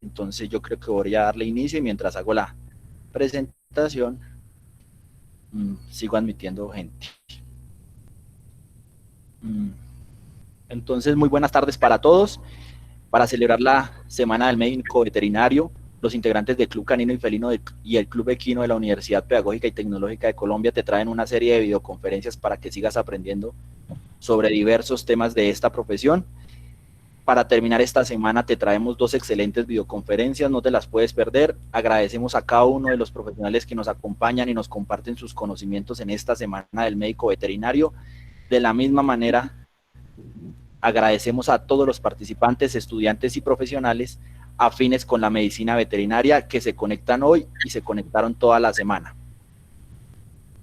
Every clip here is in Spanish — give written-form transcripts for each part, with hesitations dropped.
Entonces yo creo que voy a darle inicio y mientras hago la presentación sigo admitiendo gente. Entonces, muy buenas tardes para todos. Para celebrar la Semana del Médico Veterinario, los integrantes del Club Canino y Felino y el Club Equino de la Universidad Pedagógica y Tecnológica de Colombia te traen una serie de videoconferencias para que sigas aprendiendo sobre diversos temas de esta profesión. Para terminar esta semana te traemos 2 excelentes videoconferencias, no te las puedes perder. Agradecemos a cada uno de los profesionales que nos acompañan y nos comparten sus conocimientos en esta Semana del Médico Veterinario. De la misma manera, agradecemos a todos los participantes, estudiantes y profesionales afines con la medicina veterinaria que se conectan hoy y se conectaron toda la semana.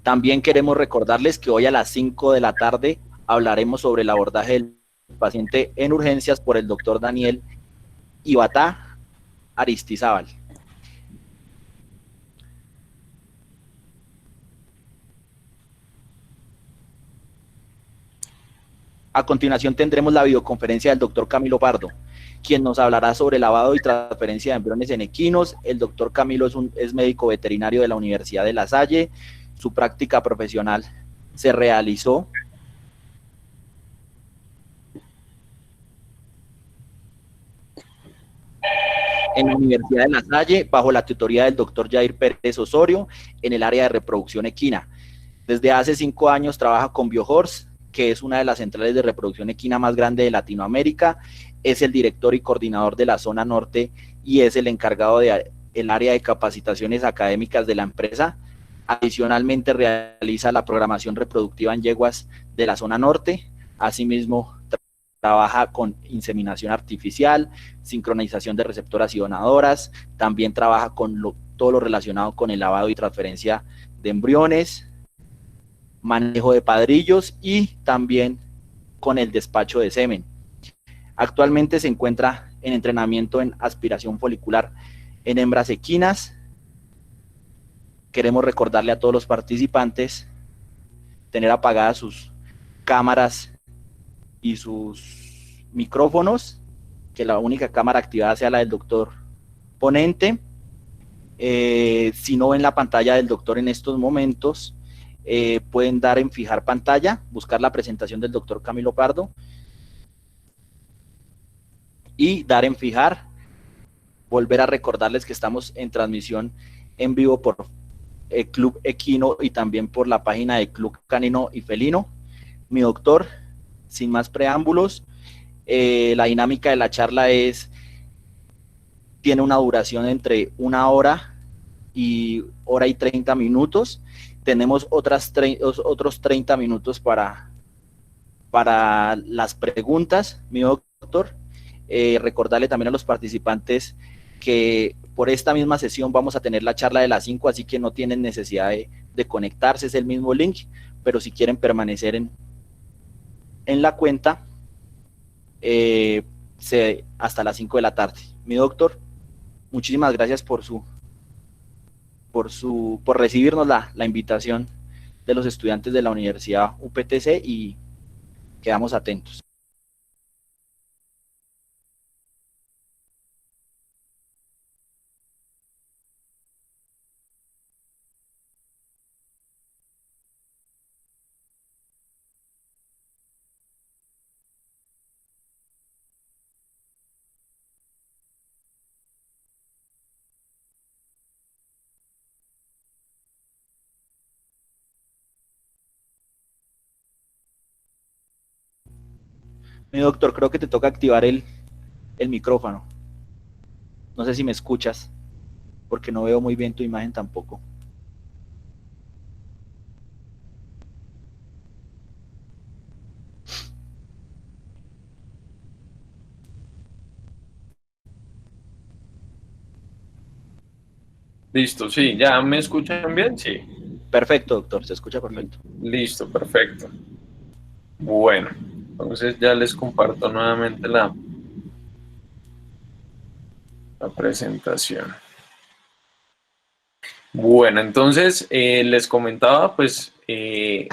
También queremos recordarles que hoy a las 5 de la tarde hablaremos sobre el abordaje del paciente en urgencias por el doctor Daniel Ibatá Aristizábal. A continuación tendremos la videoconferencia del doctor Camilo Pardo, quien nos hablará sobre lavado y transferencia de embriones en equinos. El doctor Camilo es médico veterinario de la Universidad de La Salle. Su práctica profesional se realizó en la Universidad de La Salle bajo la tutoría del doctor Jair Pérez Osorio en el área de reproducción equina. Desde hace 5 años trabaja con BioHorse, que es una de las centrales de reproducción equina más grande de Latinoamérica. Es el director y coordinador de la zona norte y es el encargado del área de capacitaciones académicas de la empresa. Adicionalmente realiza la programación reproductiva en yeguas de la zona norte. Asimismo, trabaja con inseminación artificial, sincronización de receptoras y donadoras. También trabaja con todo lo relacionado con el lavado y transferencia de embriones, manejo de padrillos y también con el despacho de semen. Actualmente se encuentra en entrenamiento en aspiración folicular en hembras equinas. Queremos recordarle a todos los participantes tener apagadas sus cámaras y sus micrófonos, que la única cámara activada sea la del doctor ponente. Si no ven la pantalla del doctor en estos momentos, pueden dar en fijar pantalla, buscar la presentación del doctor Camilo Pardo y dar en fijar. Volver a recordarles que estamos en transmisión en vivo por el Club Equino y también por la página del Club Canino y Felino. Mi doctor, sin más preámbulos, la dinámica de la charla tiene una duración entre 1 hora y 1:30 minutos. Tenemos otros 30 minutos para las preguntas, mi doctor. Recordarle también a los participantes que por esta misma sesión vamos a tener la charla de las 5, así que no tienen necesidad de conectarse, es el mismo link, pero si quieren permanecer en la cuenta, hasta las 5 de la tarde. Mi doctor, muchísimas gracias por recibirnos la invitación de los estudiantes de la Universidad UPTC y quedamos atentos. Mi doctor, creo que te toca activar el micrófono. No sé si me escuchas, porque no veo muy bien tu imagen tampoco. Listo, sí, ¿ya me escuchan bien? Sí. Perfecto, doctor, se escucha perfecto. Listo, perfecto. Bueno, entonces ya les comparto nuevamente la presentación. Bueno, entonces les comentaba, pues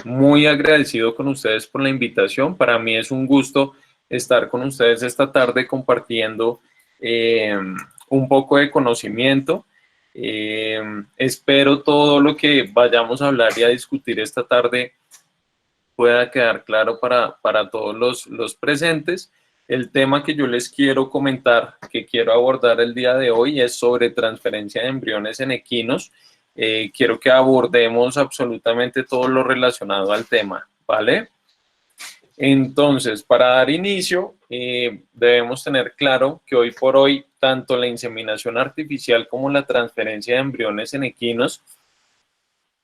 muy agradecido con ustedes por la invitación. Para mí es un gusto estar con ustedes esta tarde compartiendo un poco de conocimiento. Espero todo lo que vayamos a hablar y a discutir esta tarde pueda quedar claro para todos los presentes. El tema que yo les quiero comentar, que quiero abordar el día de hoy, es sobre transferencia de embriones en equinos. Quiero que abordemos absolutamente todo lo relacionado al tema, ¿vale? Entonces, para dar inicio, debemos tener claro que hoy por hoy, tanto la inseminación artificial como la transferencia de embriones en equinos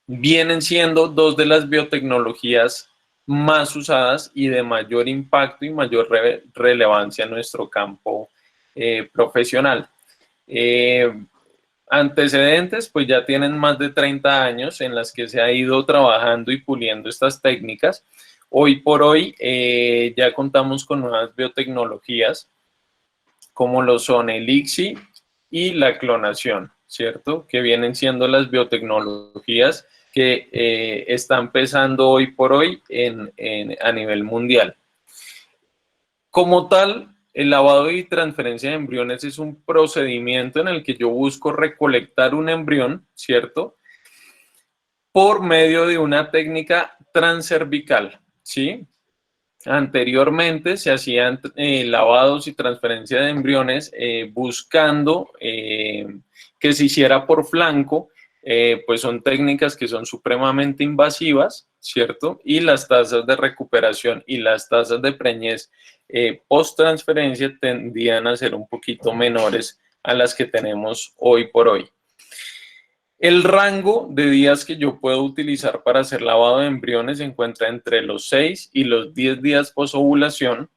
vienen siendo dos de las biotecnologías más usadas y de mayor impacto y mayor relevancia en nuestro campo profesional. Antecedentes, pues ya tienen más de 30 años en las que se ha ido trabajando y puliendo estas técnicas. Hoy por hoy ya contamos con nuevas biotecnologías como lo son el ICSI y la clonación, ¿cierto? Que vienen siendo las biotecnologías que están pesando hoy por hoy a nivel mundial. Como tal, el lavado y transferencia de embriones es un procedimiento en el que yo busco recolectar un embrión, ¿cierto? Por medio de una técnica transcervical, ¿sí? Anteriormente se hacían lavados y transferencia de embriones buscando que se hiciera por flanco, pues son técnicas que son supremamente invasivas, ¿cierto? Y las tasas de recuperación y las tasas de preñez post-transferencia tendían a ser un poquito menores a las que tenemos hoy por hoy. El rango de días que yo puedo utilizar para hacer lavado de embriones se encuentra entre los 6 y los 10 días posovulación,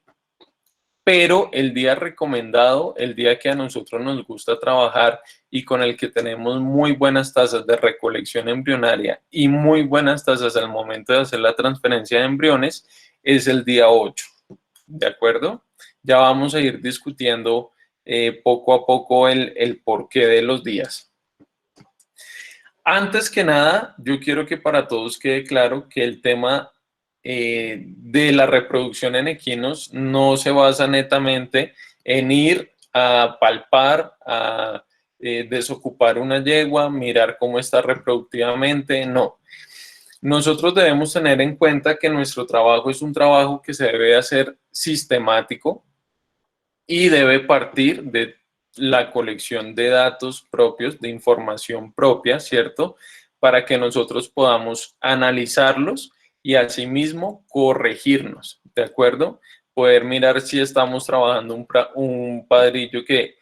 pero el día recomendado, el día que a nosotros nos gusta trabajar y con el que tenemos muy buenas tasas de recolección embrionaria y muy buenas tasas al momento de hacer la transferencia de embriones, es el día 8, ¿de acuerdo? Ya vamos a ir discutiendo poco a poco el porqué de los días. Antes que nada, yo quiero que para todos quede claro que el tema de la reproducción en equinos no se basa netamente en ir a palpar, a desocupar una yegua, mirar cómo está reproductivamente, no. Nosotros debemos tener en cuenta que nuestro trabajo es un trabajo que se debe hacer sistemático y debe partir de la colección de datos propios, de información propia, ¿cierto? Para que nosotros podamos analizarlos y asimismo corregirnos, ¿de acuerdo? Poder mirar si estamos trabajando un padrillo que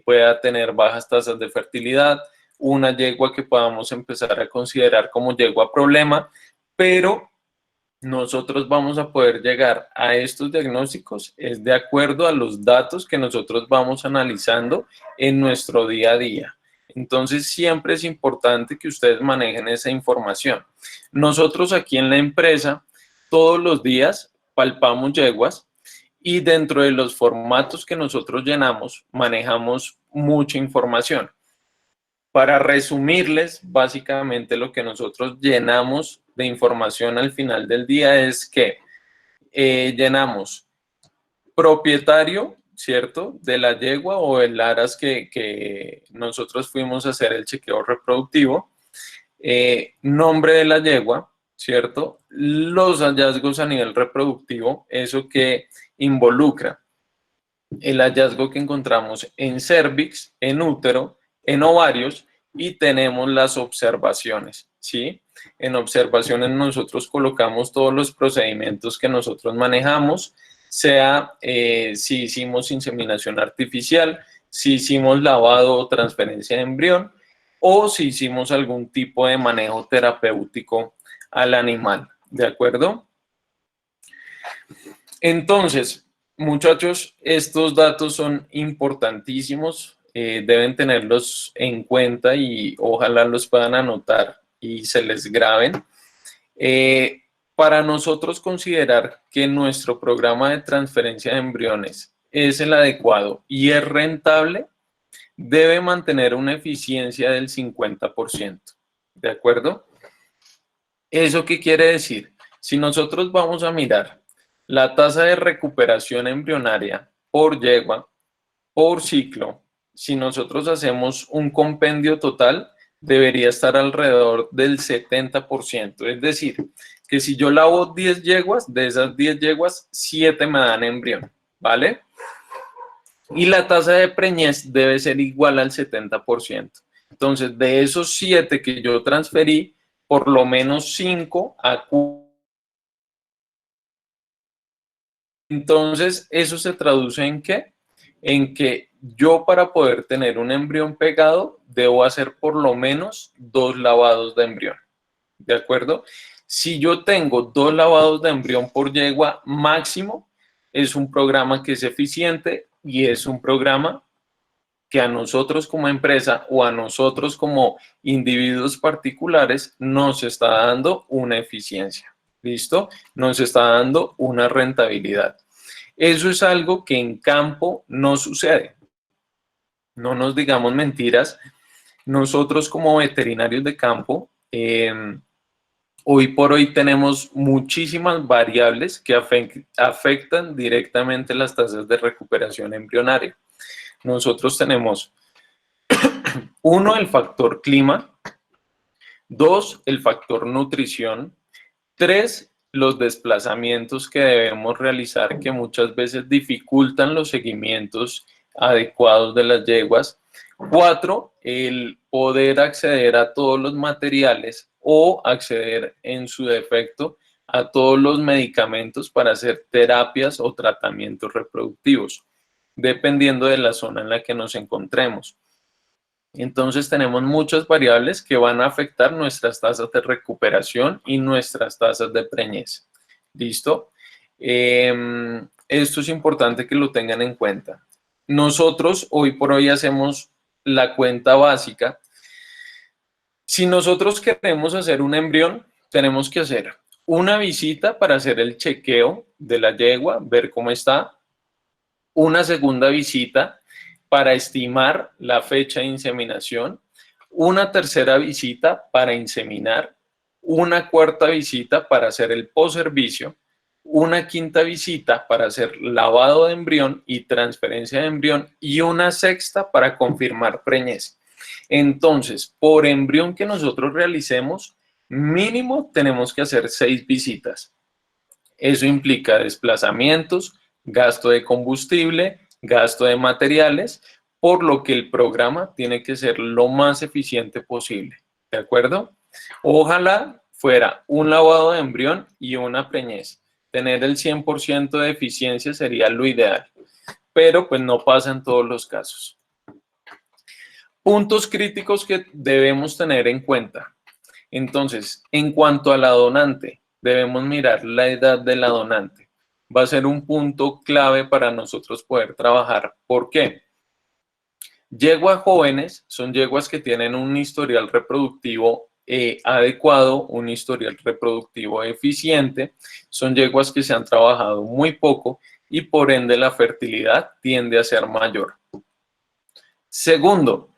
pueda tener bajas tasas de fertilidad, una yegua que podamos empezar a considerar como yegua problema, pero nosotros vamos a poder llegar a estos diagnósticos es de acuerdo a los datos que nosotros vamos analizando en nuestro día a día. Entonces, siempre es importante que ustedes manejen esa información. Nosotros aquí en la empresa, todos los días palpamos yeguas y dentro de los formatos que nosotros llenamos, manejamos mucha información. Para resumirles, básicamente lo que nosotros llenamos de información al final del día es que llenamos propietario, ¿cierto? De la yegua o el aras que nosotros fuimos a hacer el chequeo reproductivo, nombre de la yegua, ¿cierto? Los hallazgos a nivel reproductivo, eso que involucra el hallazgo que encontramos en cervix, en útero, en ovarios y tenemos las observaciones, ¿sí? En observaciones nosotros colocamos todos los procedimientos que nosotros manejamos, sea si hicimos inseminación artificial, si hicimos lavado o transferencia de embrión o si hicimos algún tipo de manejo terapéutico al animal, ¿de acuerdo? Entonces, muchachos, estos datos son importantísimos, deben tenerlos en cuenta y ojalá los puedan anotar y se les graben. Para nosotros considerar que nuestro programa de transferencia de embriones es el adecuado y es rentable, debe mantener una eficiencia del 50%, ¿de acuerdo? ¿Eso qué quiere decir? Si nosotros vamos a mirar la tasa de recuperación embrionaria por yegua, por ciclo, si nosotros hacemos un compendio total, debería estar alrededor del 70%. Es decir, que si yo lavo 10 yeguas, de esas 10 yeguas, 7 me dan embrión, ¿vale? Y la tasa de preñez debe ser igual al 70%. Entonces, de esos 7 que yo transferí, por lo menos 5 a 4. Entonces, ¿eso se traduce en qué? En que yo, para poder tener un embrión pegado, debo hacer por lo menos 2 lavados de embrión. ¿De acuerdo? Si yo tengo 2 lavados de embrión por yegua máximo, es un programa que es eficiente y es un programa que a nosotros como empresa o a nosotros como individuos particulares nos está dando una eficiencia. ¿Listo? Nos está dando una rentabilidad. Eso es algo que en campo no sucede. No nos digamos mentiras. Nosotros como veterinarios de campo, hoy por hoy tenemos muchísimas variables que afectan directamente las tasas de recuperación embrionaria. Nosotros tenemos, 1, el factor clima, 2, el factor nutrición, 3, los desplazamientos que debemos realizar, que muchas veces dificultan los seguimientos adecuados de las yeguas. 4, el poder acceder a todos los materiales o acceder en su defecto a todos los medicamentos para hacer terapias o tratamientos reproductivos, dependiendo de la zona en la que nos encontremos. Entonces tenemos muchas variables que van a afectar nuestras tasas de recuperación y nuestras tasas de preñez. ¿Listo? Esto es importante que lo tengan en cuenta. Nosotros hoy por hoy hacemos la cuenta básica. Si nosotros queremos hacer un embrión, tenemos que hacer una visita para hacer el chequeo de la yegua, ver cómo está. Una segunda visita para estimar la fecha de inseminación, una tercera visita para inseminar, una cuarta visita para hacer el postservicio, una quinta visita para hacer lavado de embrión y transferencia de embrión y una sexta para confirmar preñez. Entonces, por embrión que nosotros realicemos, mínimo tenemos que hacer 6 visitas. Eso implica desplazamientos, gasto de combustible, gasto de materiales, por lo que el programa tiene que ser lo más eficiente posible, ¿de acuerdo? Ojalá fuera un lavado de embrión y una preñez. Tener el 100% de eficiencia sería lo ideal, pero pues no pasa en todos los casos. Puntos críticos que debemos tener en cuenta. Entonces, en cuanto a la donante, debemos mirar la edad de la donante. Va a ser un punto clave para nosotros poder trabajar. ¿Por qué? Yeguas jóvenes son yeguas que tienen un historial reproductivo adecuado, un historial reproductivo eficiente. Son yeguas que se han trabajado muy poco y por ende la fertilidad tiende a ser mayor. Segundo,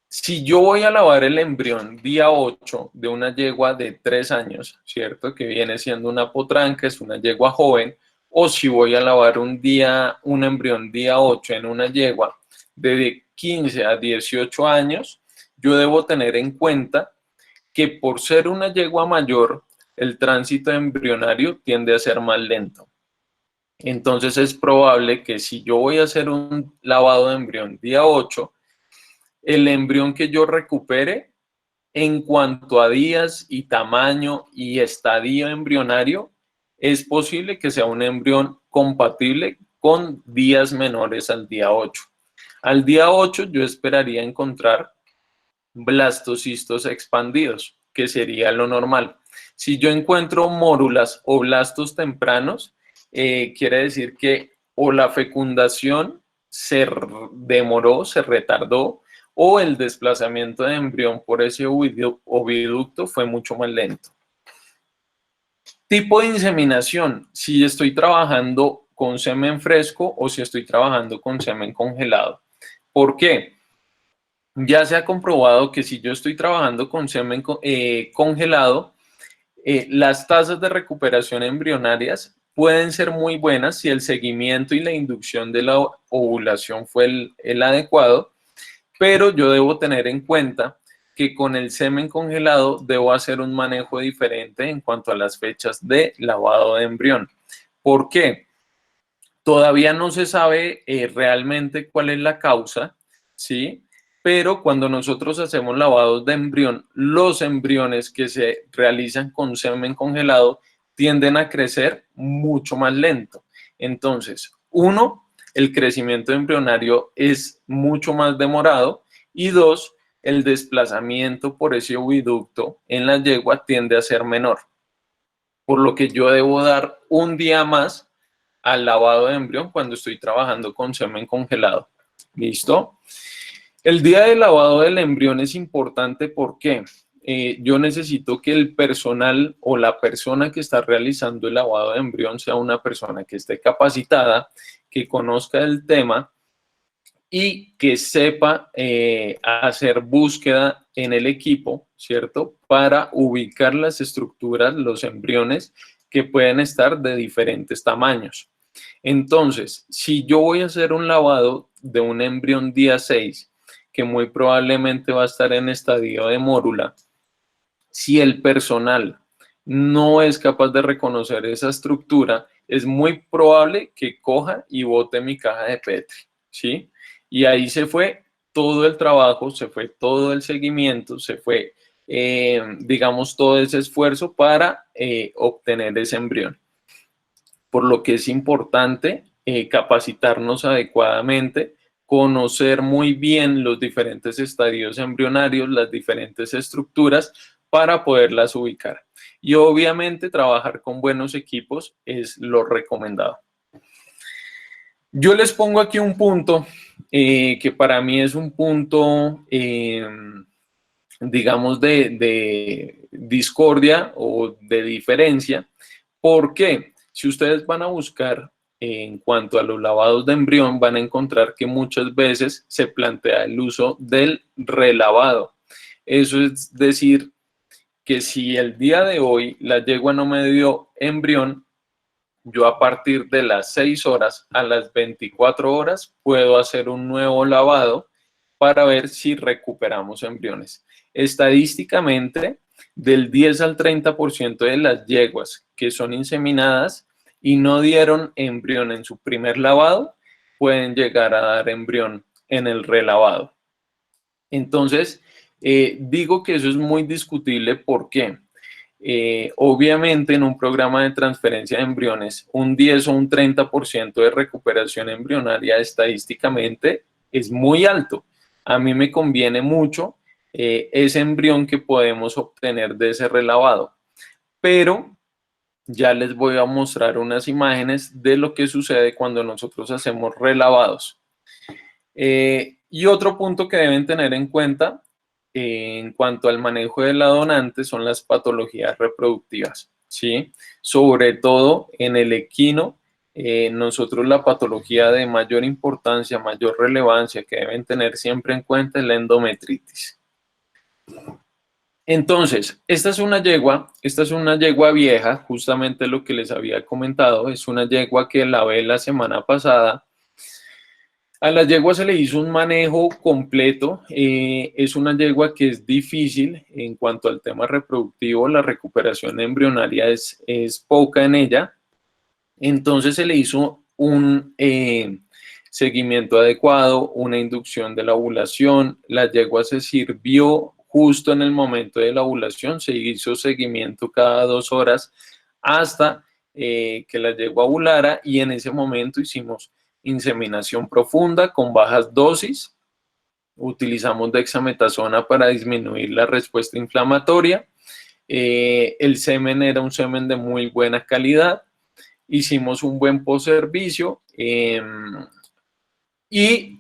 si yo voy a lavar el embrión día 8 de una yegua de 3 años, ¿cierto? Que viene siendo una potranca, es una yegua joven, o si voy a lavar un embrión día 8 en una yegua de 15 a 18 años, yo debo tener en cuenta que por ser una yegua mayor, el tránsito embrionario tiende a ser más lento. Entonces es probable que si yo voy a hacer un lavado de embrión día 8, el embrión que yo recupere en cuanto a días y tamaño y estadio embrionario, es posible que sea un embrión compatible con días menores al día 8. Al día 8 yo esperaría encontrar blastocistos expandidos, que sería lo normal. Si yo encuentro mórulas o blastos tempranos, quiere decir que o la fecundación se demoró, se retardó, o el desplazamiento de embrión por ese oviducto fue mucho más lento. Tipo de inseminación, si estoy trabajando con semen fresco o si estoy trabajando con semen congelado. ¿Por qué? Ya se ha comprobado que si yo estoy trabajando con semen congelado, las tasas de recuperación embrionarias pueden ser muy buenas si el seguimiento y la inducción de la ovulación fue el adecuado, pero yo debo tener en cuenta que con el semen congelado debo hacer un manejo diferente en cuanto a las fechas de lavado de embrión. ¿Por qué? Todavía no se sabe realmente cuál es la causa, ¿sí? Pero cuando nosotros hacemos lavados de embrión, los embriones que se realizan con semen congelado tienden a crecer mucho más lento. Entonces, uno, el crecimiento embrionario es mucho más demorado y dos, el desplazamiento por ese oviducto en la yegua tiende a ser menor. Por lo que yo debo dar un día más al lavado de embrión cuando estoy trabajando con semen congelado. ¿Listo? El día del lavado del embrión es importante porque yo necesito que el personal o la persona que está realizando el lavado de embrión sea una persona que esté capacitada, que conozca el tema y que sepa hacer búsqueda en el equipo, ¿cierto? Para ubicar las estructuras, los embriones que pueden estar de diferentes tamaños. Entonces, si yo voy a hacer un lavado de un embrión día 6, que muy probablemente va a estar en estadio de mórula, si el personal no es capaz de reconocer esa estructura, es muy probable que coja y bote mi caja de Petri, ¿sí? Y ahí se fue todo el trabajo, se fue todo el seguimiento, se fue, digamos, todo ese esfuerzo para obtener ese embrión. Por lo que es importante capacitarnos adecuadamente, conocer muy bien los diferentes estadios embrionarios, las diferentes estructuras para poderlas ubicar. Y obviamente trabajar con buenos equipos es lo recomendado. Yo les pongo aquí un punto que para mí es un punto, digamos, de discordia o de diferencia. ¿Por qué? Si ustedes van a buscar en cuanto a los lavados de embrión, van a encontrar que muchas veces se plantea el uso del relavado. Eso es decir, que si el día de hoy la yegua no me dio embrión, yo a partir de las 6 horas a las 24 horas puedo hacer un nuevo lavado para ver si recuperamos embriones. Estadísticamente, del 10 al 30% de las yeguas que son inseminadas y no dieron embrión en su primer lavado, pueden llegar a dar embrión en el relavado. Entonces, digo que eso es muy discutible. ¿Por qué? Obviamente en un programa de transferencia de embriones, un 10 o un 30% de recuperación embrionaria estadísticamente es muy alto. A mí me conviene mucho ese embrión que podemos obtener de ese relavado. Pero ya les voy a mostrar unas imágenes de lo que sucede cuando nosotros hacemos relavados. Y otro punto que deben tener en cuenta en cuanto al manejo de la donante son las patologías reproductivas, ¿sí? Sobre todo en el equino, nosotros la patología de mayor importancia, mayor relevancia que deben tener siempre en cuenta es la endometritis. Entonces, esta es una yegua vieja, justamente lo que les había comentado, es una yegua que lavé la semana pasada. A la yegua se le hizo un manejo completo, es una yegua que es difícil en cuanto al tema reproductivo, la recuperación embrionaria es poca en ella, entonces se le hizo un seguimiento adecuado, una inducción de la ovulación, la yegua se sirvió justo en el momento de la ovulación, se hizo seguimiento cada 2 horas hasta que la yegua ovulara y en ese momento hicimos inseminación profunda con bajas dosis, utilizamos dexametasona para disminuir la respuesta inflamatoria, el semen era un semen de muy buena calidad, hicimos un buen postservicio y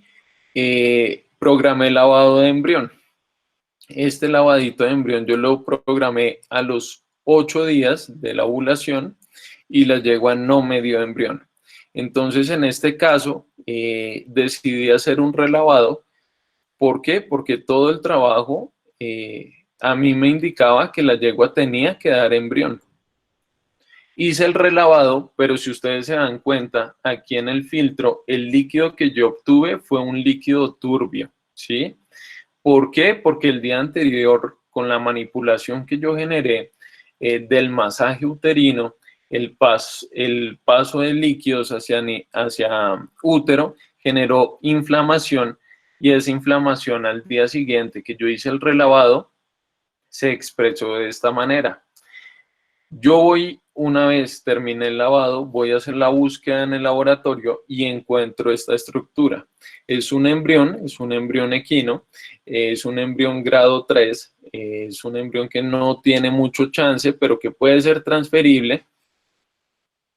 programé el lavado de embrión. Este lavadito de embrión yo lo programé a los 8 días de la ovulación y la yegua no me dio embrión. Entonces, en este caso, decidí hacer un relavado. ¿Por qué? Porque todo el trabajo a mí me indicaba que la yegua tenía que dar embrión. Hice el relavado, pero si ustedes se dan cuenta, aquí en el filtro, el líquido que yo obtuve fue un líquido turbio, ¿sí? ¿Por qué? Porque el día anterior, con la manipulación que yo generé del masaje uterino, el paso de líquidos hacia útero generó inflamación, y esa inflamación al día siguiente que yo hice el relavado se expresó de esta manera. Yo voy, una vez termine el lavado, voy a hacer la búsqueda en el laboratorio y encuentro esta estructura. Es un embrión equino, es un embrión grado 3, es un embrión que no tiene mucho chance, pero que puede ser transferible.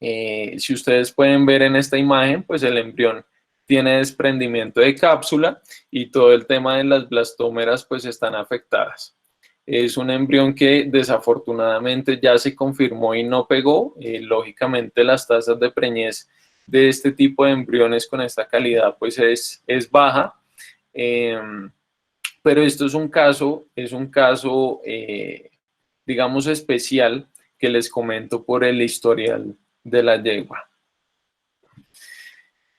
Si ustedes pueden ver en esta imagen, pues el embrión tiene desprendimiento de cápsula y todo el tema de las blastómeras pues están afectadas. Es un embrión que desafortunadamente ya se confirmó y no pegó. Lógicamente las tasas de preñez de este tipo de embriones con esta calidad pues es baja. Pero esto es un caso digamos especial que les comento por el historial de la yegua.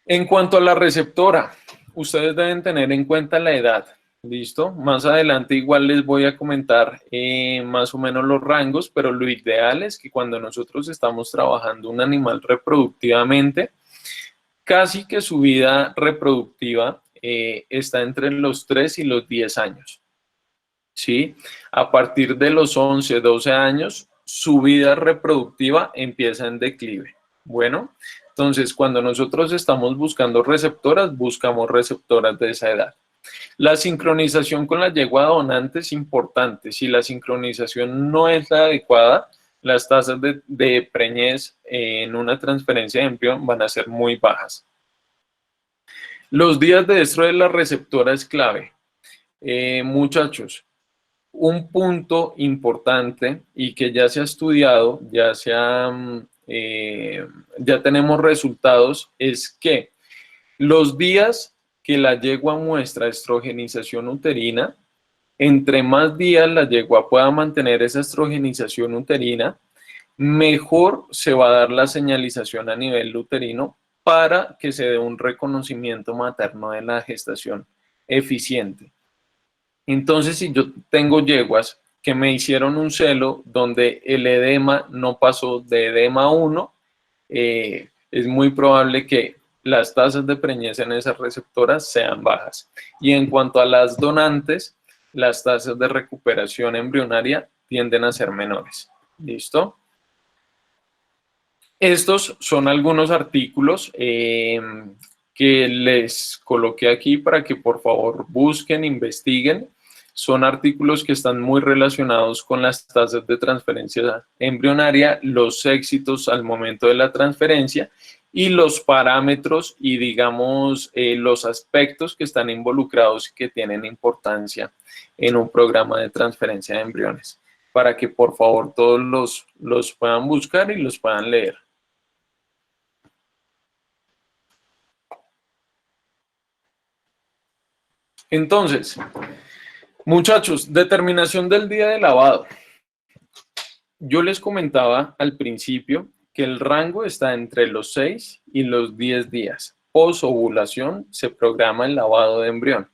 En cuanto a la receptora, ustedes deben tener en cuenta la edad. ¿Listo? Más adelante igual les voy a comentar más o menos los rangos, pero lo ideal es que cuando nosotros estamos trabajando un animal reproductivamente, casi que su vida reproductiva está entre los 3 y los 10 años. ¿Sí? A partir de los 11, 12 años, su vida reproductiva empieza en declive. Bueno, entonces cuando nosotros estamos buscando receptoras, buscamos receptoras de esa edad. La sincronización con la yegua donante es importante. Si la sincronización no es la adecuada, las tasas de preñez en una transferencia de embrión van a ser muy bajas. Los días de estro de la receptora es clave. Muchachos, un punto importante y que ya se ha estudiado, ya tenemos resultados, es que los días que la yegua muestra estrogenización uterina, entre más días la yegua pueda mantener esa estrogenización uterina, mejor se va a dar la señalización a nivel uterino para que se dé un reconocimiento materno de la gestación eficiente. Entonces, si yo tengo yeguas que me hicieron un celo donde el edema no pasó de edema 1, es muy probable que las tasas de preñez en esas receptoras sean bajas. Y en cuanto a las donantes, las tasas de recuperación embrionaria tienden a ser menores. ¿Listo? Estos son algunos artículos que les coloqué aquí para que por favor busquen, investiguen. Son artículos que están muy relacionados con las tasas de transferencia embrionaria, los éxitos al momento de la transferencia y los parámetros y digamos los aspectos que están involucrados y que tienen importancia en un programa de transferencia de embriones, para que por favor todos los puedan buscar y los puedan leer. Entonces, muchachos, determinación del día de lavado. Yo les comentaba al principio que el rango está entre los 6 y los 10 días. Post-ovulación se programa el lavado de embrión.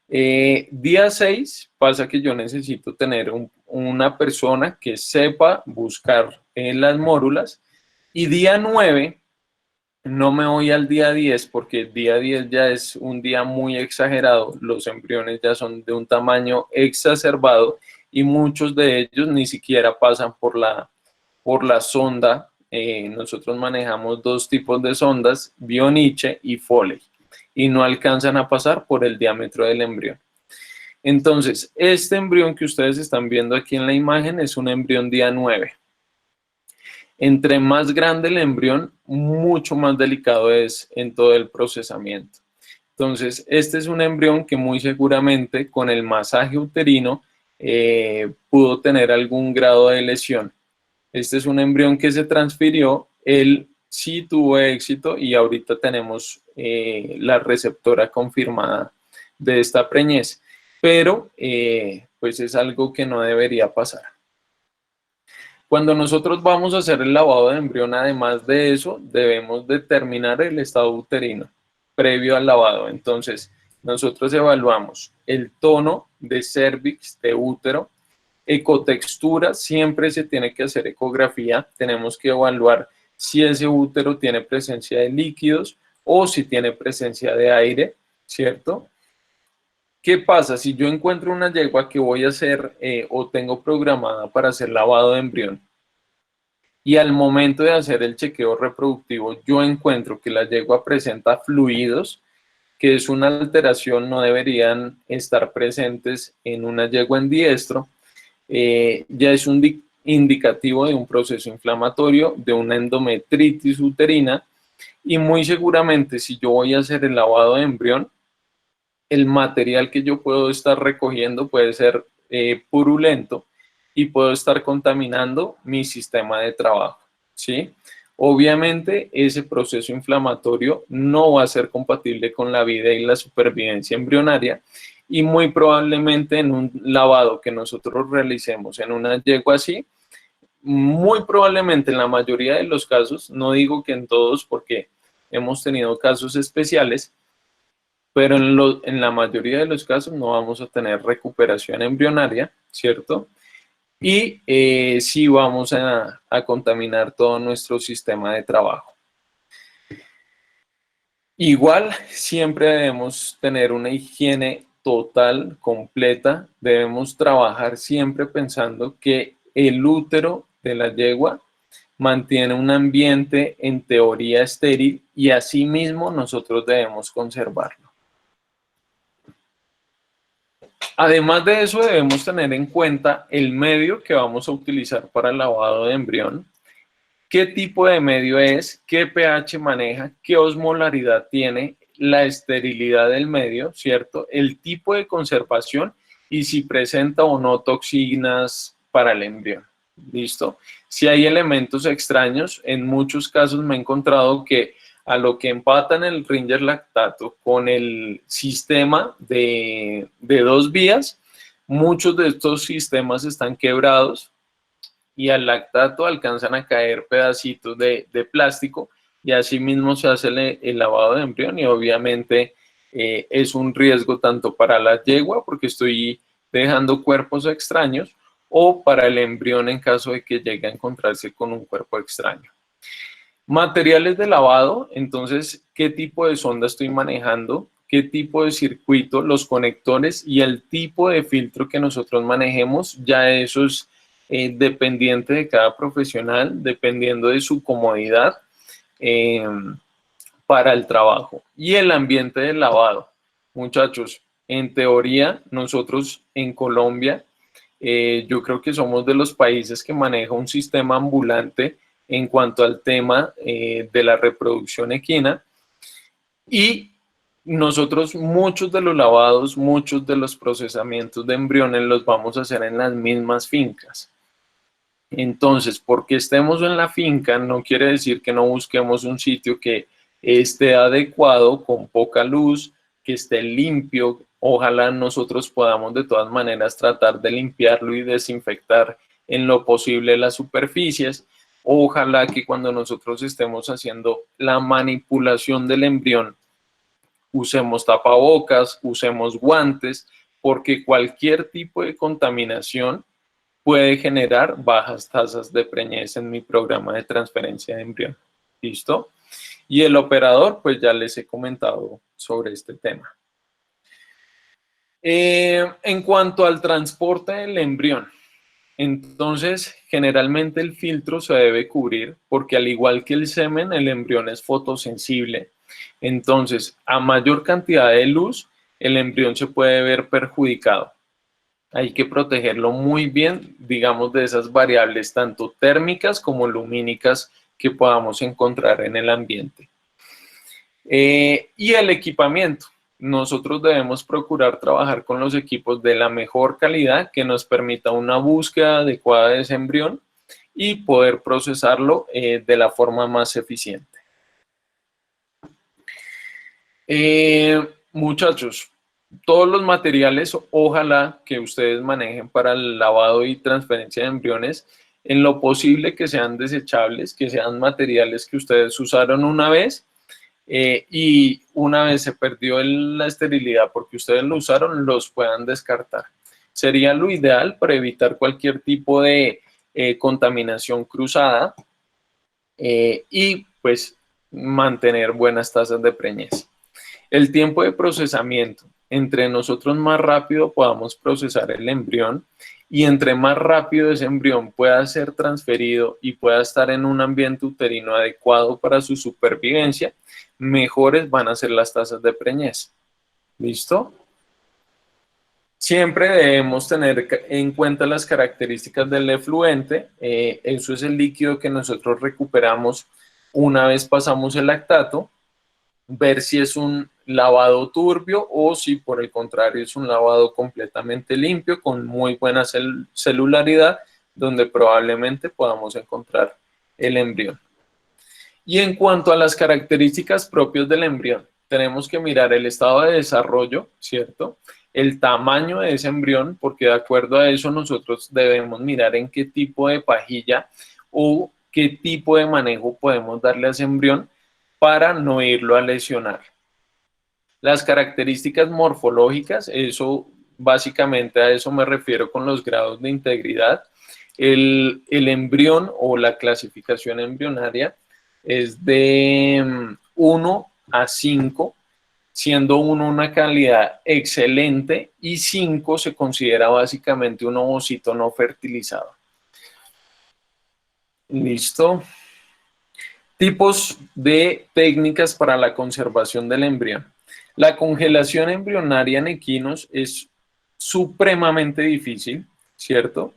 Día 6 pasa que yo necesito tener una persona que sepa buscar en las mórulas, y día 9 no me voy al día 10 porque el día 10 ya es un día muy exagerado, los embriones ya son de un tamaño exacerbado y muchos de ellos ni siquiera pasan por la sonda. Nosotros manejamos dos tipos de sondas, Bioniche y Foley, y no alcanzan a pasar por el diámetro del embrión. Entonces, este embrión que ustedes están viendo aquí en la imagen es un embrión día 9. Entre más grande el embrión, mucho más delicado es en todo el procesamiento. Entonces, este es un embrión que muy seguramente con el masaje uterino pudo tener algún grado de lesión. Este es un embrión que se transfirió, él sí tuvo éxito y ahorita tenemos la receptora confirmada de esta preñez, pero pues es algo que no debería pasar. Cuando nosotros vamos a hacer el lavado de embrión, además de eso, debemos determinar el estado uterino previo al lavado. Entonces, nosotros evaluamos el tono de cervix, de útero, ecotextura, siempre se tiene que hacer ecografía, tenemos que evaluar si ese útero tiene presencia de líquidos o si tiene presencia de aire, ¿cierto? ¿Qué pasa? Si yo encuentro una yegua que voy a hacer o tengo programada para hacer lavado de embrión y al momento de hacer el chequeo reproductivo yo encuentro que la yegua presenta fluidos, que es una alteración, no deberían estar presentes en una yegua en diestro, ya es un indicativo de un proceso inflamatorio, de una endometritis uterina, y muy seguramente si yo voy a hacer el lavado de embrión, el material que yo puedo estar recogiendo puede ser purulento y puedo estar contaminando mi sistema de trabajo, ¿sí? Obviamente ese proceso inflamatorio no va a ser compatible con la vida y la supervivencia embrionaria, y muy probablemente en un lavado que nosotros realicemos en una yegua así, muy probablemente en la mayoría de los casos, no digo que en todos porque hemos tenido casos especiales, pero en la mayoría de los casos no vamos a tener recuperación embrionaria, ¿cierto? Y sí vamos a contaminar todo nuestro sistema de trabajo. Igual, siempre debemos tener una higiene total, completa. Debemos trabajar siempre pensando que el útero de la yegua mantiene un ambiente en teoría estéril y asimismo nosotros debemos conservarlo. Además de eso, debemos tener en cuenta el medio que vamos a utilizar para el lavado de embrión, qué tipo de medio es, qué pH maneja, qué osmolaridad tiene, la esterilidad del medio, ¿cierto? El tipo de conservación y si presenta o no toxinas para el embrión. ¿Listo? Si hay elementos extraños, en muchos casos me he encontrado que a lo que empatan el Ringer lactato con el sistema de 2 vías, muchos de estos sistemas están quebrados y al lactato alcanzan a caer pedacitos de plástico y así mismo se hace el lavado de embrión y obviamente es un riesgo tanto para la yegua porque estoy dejando cuerpos extraños o para el embrión en caso de que llegue a encontrarse con un cuerpo extraño. Materiales de lavado, entonces, ¿qué tipo de sonda estoy manejando? ¿Qué tipo de circuito? Los conectores y el tipo de filtro que nosotros manejemos, ya eso es dependiente de cada profesional, dependiendo de su comodidad para el trabajo. Y el ambiente de lavado. Muchachos, en teoría, nosotros en Colombia, yo creo que somos de los países que maneja un sistema ambulante en cuanto al tema de la reproducción equina, y nosotros muchos de los lavados, muchos de los procesamientos de embriones los vamos a hacer en las mismas fincas. Entonces, porque estemos en la finca no quiere decir que no busquemos un sitio que esté adecuado, con poca luz, que esté limpio. Ojalá nosotros podamos de todas maneras tratar de limpiarlo y desinfectar en lo posible las superficies. Ojalá que cuando nosotros estemos haciendo la manipulación del embrión usemos tapabocas, usemos guantes, porque cualquier tipo de contaminación puede generar bajas tasas de preñez en mi programa de transferencia de embrión. ¿Listo? Y el operador, pues ya les he comentado sobre este tema. En cuanto al transporte del embrión, entonces generalmente el filtro se debe cubrir porque al igual que el semen, el embrión es fotosensible. Entonces, a mayor cantidad de luz, el embrión se puede ver perjudicado. Hay que protegerlo muy bien, digamos, de esas variables tanto térmicas como lumínicas que podamos encontrar en el ambiente. Y el equipamiento. Nosotros debemos procurar trabajar con los equipos de la mejor calidad que nos permita una búsqueda adecuada de ese embrión y poder procesarlo de la forma más eficiente. Muchachos, todos los materiales, ojalá que ustedes manejen para el lavado y transferencia de embriones, en lo posible que sean desechables, que sean materiales que ustedes usaron una vez y una vez se perdió la esterilidad porque ustedes lo usaron, los puedan descartar. Sería lo ideal para evitar cualquier tipo de contaminación cruzada y pues mantener buenas tasas de preñez. El tiempo de procesamiento. Entre nosotros más rápido podamos procesar el embrión y entre más rápido ese embrión pueda ser transferido y pueda estar en un ambiente uterino adecuado para su supervivencia, mejores van a ser las tasas de preñez. ¿Listo? Siempre debemos tener en cuenta las características del efluente. Eso es el líquido que nosotros recuperamos una vez pasamos el lactato. Ver si es un lavado turbio o si por el contrario es un lavado completamente limpio con muy buena celularidad, donde probablemente podamos encontrar el embrión. Y en cuanto a las características propias del embrión, tenemos que mirar el estado de desarrollo, ¿cierto? El tamaño de ese embrión, porque de acuerdo a eso nosotros debemos mirar en qué tipo de pajilla o qué tipo de manejo podemos darle a ese embrión para no irlo a lesionar. Las características morfológicas, eso básicamente a eso me refiero con los grados de integridad. El embrión o la clasificación embrionaria es de 1 a 5, siendo 1 una calidad excelente y 5 se considera básicamente un ovocito no fertilizado. ¿Listo? Tipos de técnicas para la conservación del embrión. La congelación embrionaria en equinos es supremamente difícil, ¿cierto?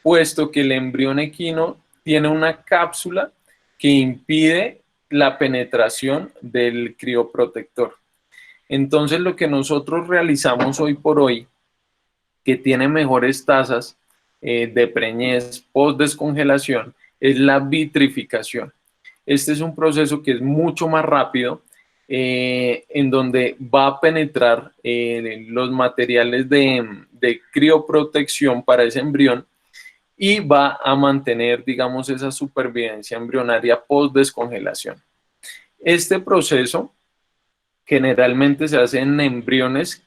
Puesto que el embrión equino tiene una cápsula que impide la penetración del crioprotector. Entonces, lo que nosotros realizamos hoy por hoy, que tiene mejores tasas de preñez post descongelación, es la vitrificación. Este es un proceso que es mucho más rápido, en donde va a penetrar los materiales de crioprotección para ese embrión y va a mantener, digamos, esa supervivencia embrionaria post descongelación. Este proceso generalmente se hace en embriones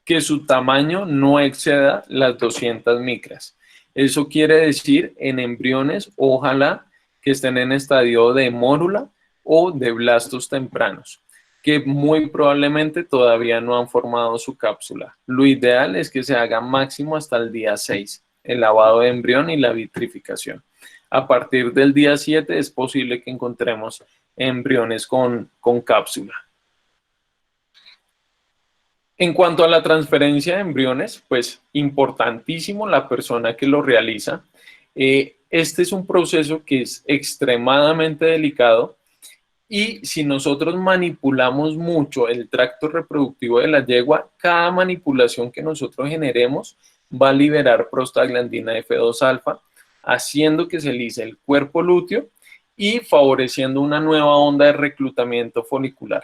que su tamaño no exceda las 200 micras. Eso quiere decir en embriones, ojalá que estén en estadio de mórula o de blastos tempranos, que muy probablemente todavía no han formado su cápsula. Lo ideal es que se haga máximo hasta el día 6, el lavado de embrión y la vitrificación. A partir del día 7 es posible que encontremos embriones con cápsula. En cuanto a la transferencia de embriones, pues importantísimo la persona que lo realiza. Este es un proceso que es extremadamente delicado y si nosotros manipulamos mucho el tracto reproductivo de la yegua, cada manipulación que nosotros generemos va a liberar prostaglandina F2-alfa, haciendo que se lise el cuerpo lúteo y favoreciendo una nueva onda de reclutamiento folicular.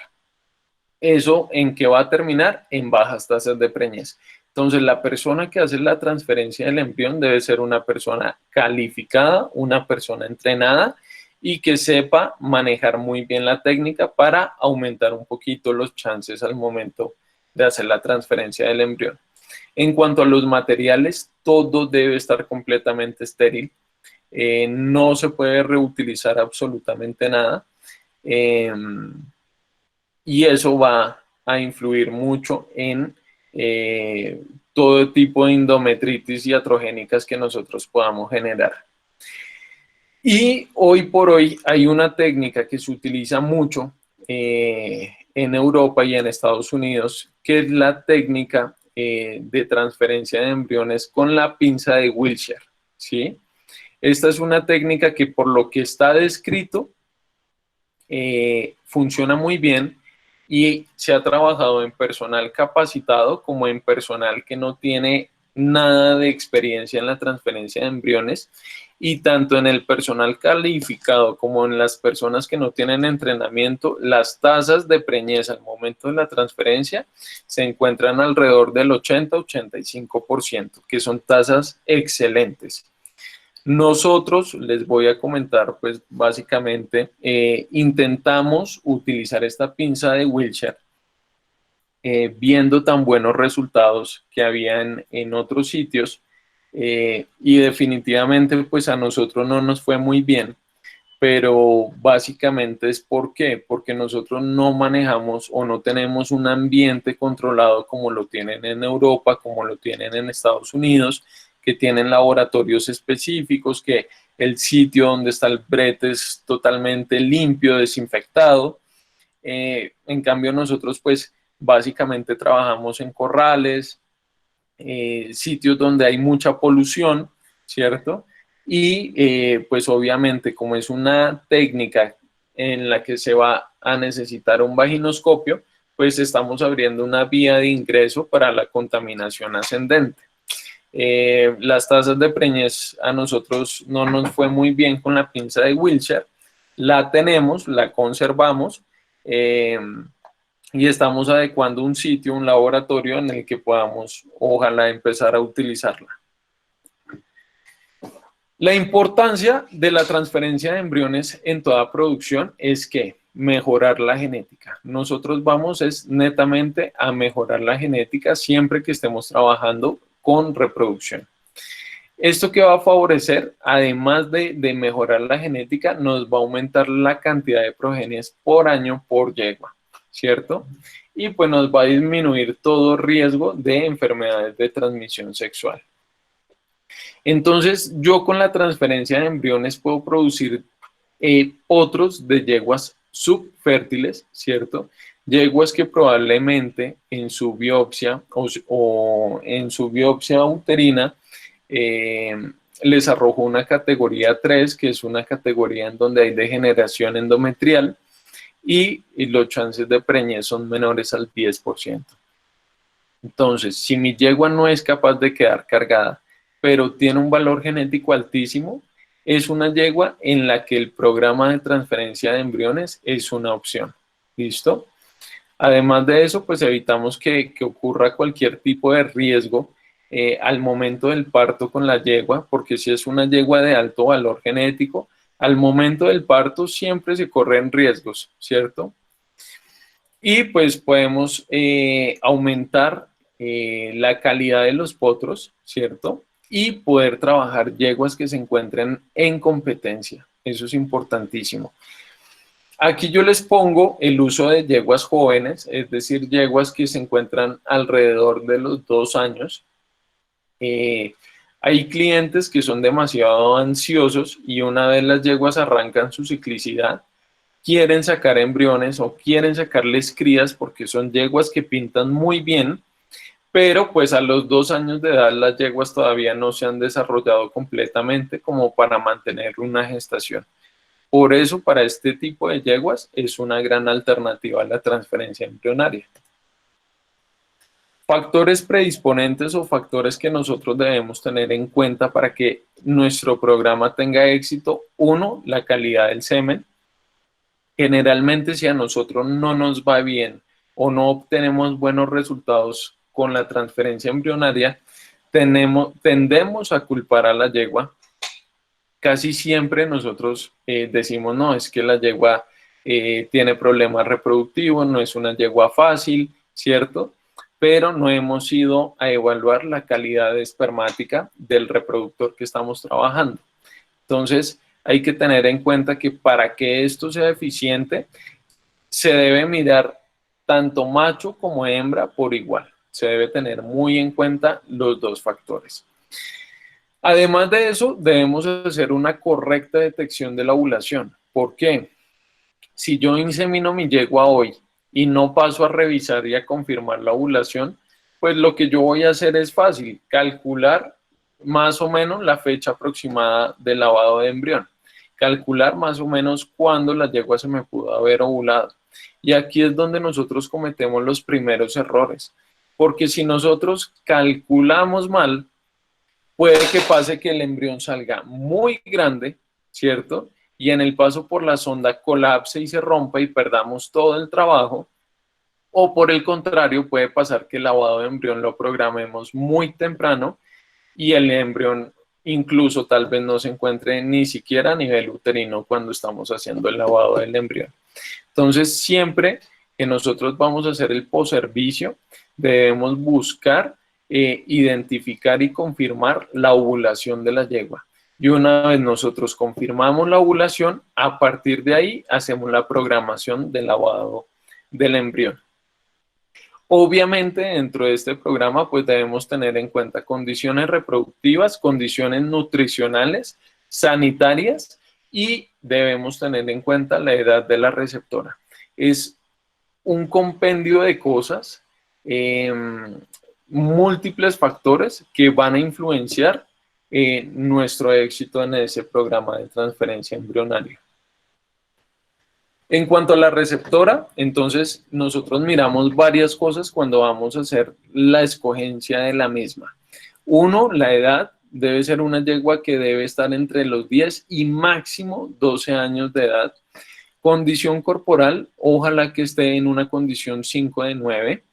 ¿Eso en qué va a terminar? En bajas tasas de preñez. Entonces, la persona que hace la transferencia del embrión debe ser una persona calificada, una persona entrenada y que sepa manejar muy bien la técnica para aumentar un poquito los chances al momento de hacer la transferencia del embrión. En cuanto a los materiales, todo debe estar completamente estéril. No se puede reutilizar absolutamente nada. Y eso va a influir mucho en todo tipo de endometritis iatrogénicas que nosotros podamos generar. Y hoy por hoy hay una técnica que se utiliza mucho en Europa y en Estados Unidos, que es la técnica de transferencia de embriones con la pinza de Wilshire, ¿sí? Esta es una técnica que por lo que está descrito funciona muy bien y se ha trabajado en personal capacitado como en personal que no tiene nada de experiencia en la transferencia de embriones, y tanto en el personal calificado como en las personas que no tienen entrenamiento, las tasas de preñez al momento de la transferencia se encuentran alrededor del 80-85%, que son tasas excelentes. Nosotros les voy a comentar, pues básicamente intentamos utilizar esta pinza de Wilshire, viendo tan buenos resultados que había en otros sitios, y definitivamente pues a nosotros no nos fue muy bien, pero básicamente es ¿por qué? Porque nosotros no manejamos o no tenemos un ambiente controlado como lo tienen en Europa, como lo tienen en Estados Unidos, que tienen laboratorios específicos, que el sitio donde está el brete es totalmente limpio, desinfectado. En cambio nosotros pues básicamente trabajamos en corrales, sitios donde hay mucha polución, ¿cierto? Y pues obviamente como es una técnica en la que se va a necesitar un vaginoscopio, pues estamos abriendo una vía de ingreso para la contaminación ascendente. Las tasas de preñez a nosotros no nos fue muy bien con la pinza de Wilshire, la tenemos, la conservamos, y estamos adecuando un sitio, un laboratorio en el que podamos, ojalá, empezar a utilizarla. La importancia de la transferencia de embriones en toda producción es que mejorar la genética. Nosotros vamos es netamente a mejorar la genética siempre que estemos trabajando con reproducción. Esto que va a favorecer, además de mejorar la genética, nos va a aumentar la cantidad de progenies por año por yegua, ¿cierto? Y pues nos va a disminuir todo riesgo de enfermedades de transmisión sexual. Entonces, yo con la transferencia de embriones puedo producir potros de yeguas subfértiles, ¿cierto? Yeguas que probablemente en su biopsia o en su biopsia uterina les arrojó una categoría 3, que es una categoría en donde hay degeneración endometrial y los chances de preñez son menores al 10%. Entonces, si mi yegua no es capaz de quedar cargada, pero tiene un valor genético altísimo, es una yegua en la que el programa de transferencia de embriones es una opción. ¿Listo? Además de eso, pues evitamos que ocurra cualquier tipo de riesgo al momento del parto con la yegua, porque si es una yegua de alto valor genético, al momento del parto siempre se corren riesgos, ¿cierto? Y pues podemos aumentar la calidad de los potros, ¿cierto? Y poder trabajar yeguas que se encuentren en competencia. Eso es importantísimo. Aquí yo les pongo el uso de yeguas jóvenes, es decir, yeguas que se encuentran alrededor de los 2 años. Hay clientes que son demasiado ansiosos y una vez las yeguas arrancan su ciclicidad, quieren sacar embriones o quieren sacarles crías porque son yeguas que pintan muy bien, pero pues a los 2 años de edad las yeguas todavía no se han desarrollado completamente como para mantener una gestación. Por eso, para este tipo de yeguas es una gran alternativa a la transferencia embrionaria. Factores predisponentes o factores que nosotros debemos tener en cuenta para que nuestro programa tenga éxito. 1, la calidad del semen. Generalmente, si a nosotros no nos va bien o no obtenemos buenos resultados con la transferencia embrionaria, tendemos a culpar a la yegua. Casi siempre nosotros decimos, no, es que la yegua tiene problemas reproductivos, no es una yegua fácil, ¿cierto? Pero no hemos ido a evaluar la calidad espermática del reproductor que estamos trabajando. Entonces, hay que tener en cuenta que para que esto sea eficiente, se debe mirar tanto macho como hembra por igual. Se debe tener muy en cuenta los dos factores. Además de eso, debemos hacer una correcta detección de la ovulación. ¿Por qué? Si yo insemino mi yegua hoy y no paso a revisar y a confirmar la ovulación, pues lo que yo voy a hacer es fácil, calcular más o menos la fecha aproximada del lavado de embrión, calcular más o menos cuándo la yegua se me pudo haber ovulado. Y aquí es donde nosotros cometemos los primeros errores, porque si nosotros calculamos mal, puede que pase que el embrión salga muy grande, ¿cierto? Y en el paso por la sonda colapse y se rompa y perdamos todo el trabajo. O por el contrario, puede pasar que el lavado de embrión lo programemos muy temprano y el embrión incluso tal vez no se encuentre ni siquiera a nivel uterino cuando estamos haciendo el lavado del embrión. Entonces, siempre que nosotros vamos a hacer el posservicio, debemos buscar, identificar y confirmar la ovulación de la yegua. Y una vez nosotros confirmamos la ovulación, a partir de ahí hacemos la programación del lavado del embrión. Obviamente, dentro de este programa, pues debemos tener en cuenta condiciones reproductivas, condiciones nutricionales, sanitarias, y debemos tener en cuenta la edad de la receptora. Es un compendio de cosas, múltiples factores que van a influenciar nuestro éxito en ese programa de transferencia embrionaria. En cuanto a la receptora, entonces nosotros miramos varias cosas cuando vamos a hacer la escogencia de la misma. Uno, la edad. Debe ser una yegua que debe estar entre los 10 y máximo 12 años de edad. Condición corporal, ojalá que esté en una condición 5 de 9.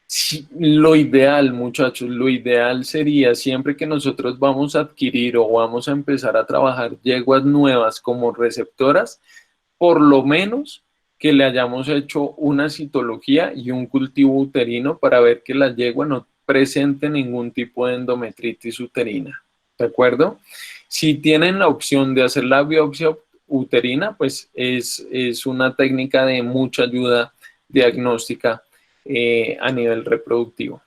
Sí, lo ideal, muchachos, lo ideal sería siempre que nosotros vamos a adquirir o vamos a empezar a trabajar yeguas nuevas como receptoras, por lo menos que le hayamos hecho una citología y un cultivo uterino para ver que la yegua no presente ningún tipo de endometritis uterina, ¿de acuerdo? Si tienen la opción de hacer la biopsia uterina, pues es una técnica de mucha ayuda diagnóstica a nivel reproductivo.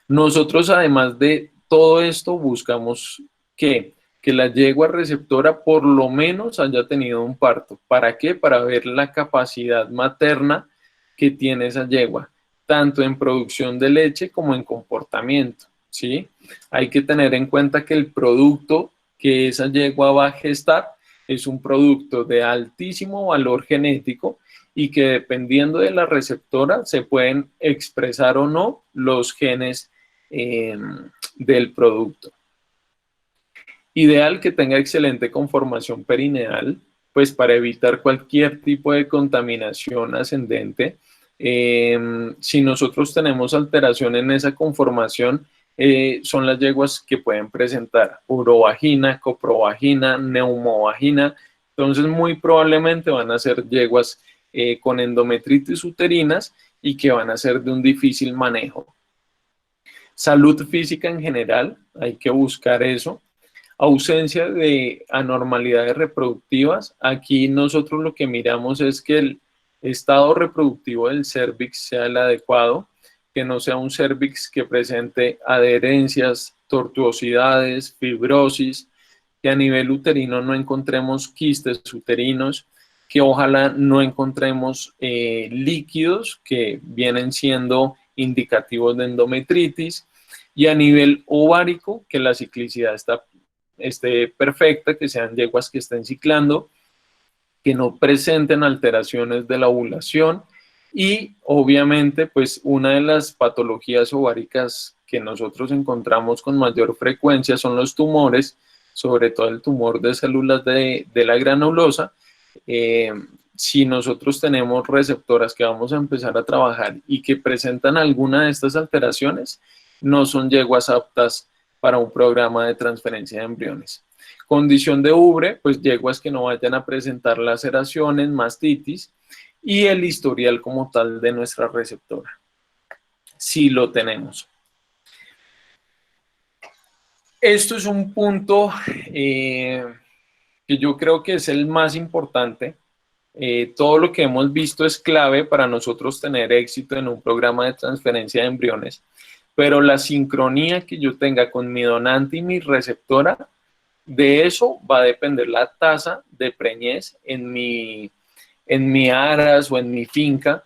Nosotros, además de todo esto, buscamos que la yegua receptora por lo menos haya tenido un parto. ¿Para qué? Para ver la capacidad materna que tiene esa yegua, tanto en producción de leche como en comportamiento, ¿sí? Hay que tener en cuenta que el producto que esa yegua va a gestar es un producto de altísimo valor genético y que dependiendo de la receptora se pueden expresar o no los genes del producto. Ideal que tenga excelente conformación perineal, pues para evitar cualquier tipo de contaminación ascendente. Si nosotros tenemos alteración en esa conformación, son las yeguas que pueden presentar urovagina, coprovagina, neumovagina. Entonces, muy probablemente van a ser yeguas con endometritis uterinas y que van a ser de un difícil manejo. Salud física en general, hay que buscar eso. Ausencia de anormalidades reproductivas. Aquí nosotros lo que miramos es que el estado reproductivo del cérvix sea el adecuado, que no sea un cérvix que presente adherencias, tortuosidades, fibrosis, que a nivel uterino no encontremos quistes uterinos, que ojalá no encontremos líquidos que vienen siendo indicativos de endometritis, y a nivel ovárico que la ciclicidad esté perfecta, que sean yeguas que estén ciclando, que no presenten alteraciones de la ovulación, y obviamente pues una de las patologías ováricas que nosotros encontramos con mayor frecuencia son los tumores, sobre todo el tumor de células de la granulosa. Si nosotros tenemos receptoras que vamos a empezar a trabajar y que presentan alguna de estas alteraciones, no son yeguas aptas para un programa de transferencia de embriones. Condición de ubre, pues yeguas que no vayan a presentar laceraciones, mastitis, y el historial como tal de nuestra receptora, si lo tenemos. Esto es un punto que yo creo que es el más importante. Todo lo que hemos visto es clave para nosotros tener éxito en un programa de transferencia de embriones, pero la sincronía que yo tenga con mi donante y mi receptora, de eso va a depender la tasa de preñez en mi aras o en mi finca.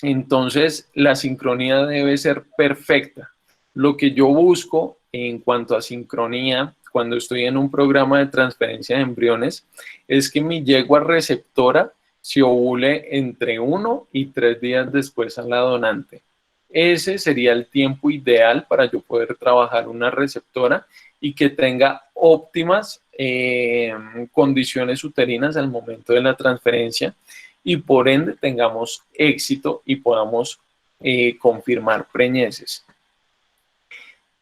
Entonces, la sincronía debe ser perfecta. Lo que yo busco en cuanto a sincronía, cuando estoy en un programa de transferencia de embriones, es que mi yegua receptora se ovule entre 1 y 3 días después a la donante. Ese sería el tiempo ideal para yo poder trabajar una receptora y que tenga óptimas condiciones uterinas al momento de la transferencia, y por ende tengamos éxito y podamos confirmar preñeces.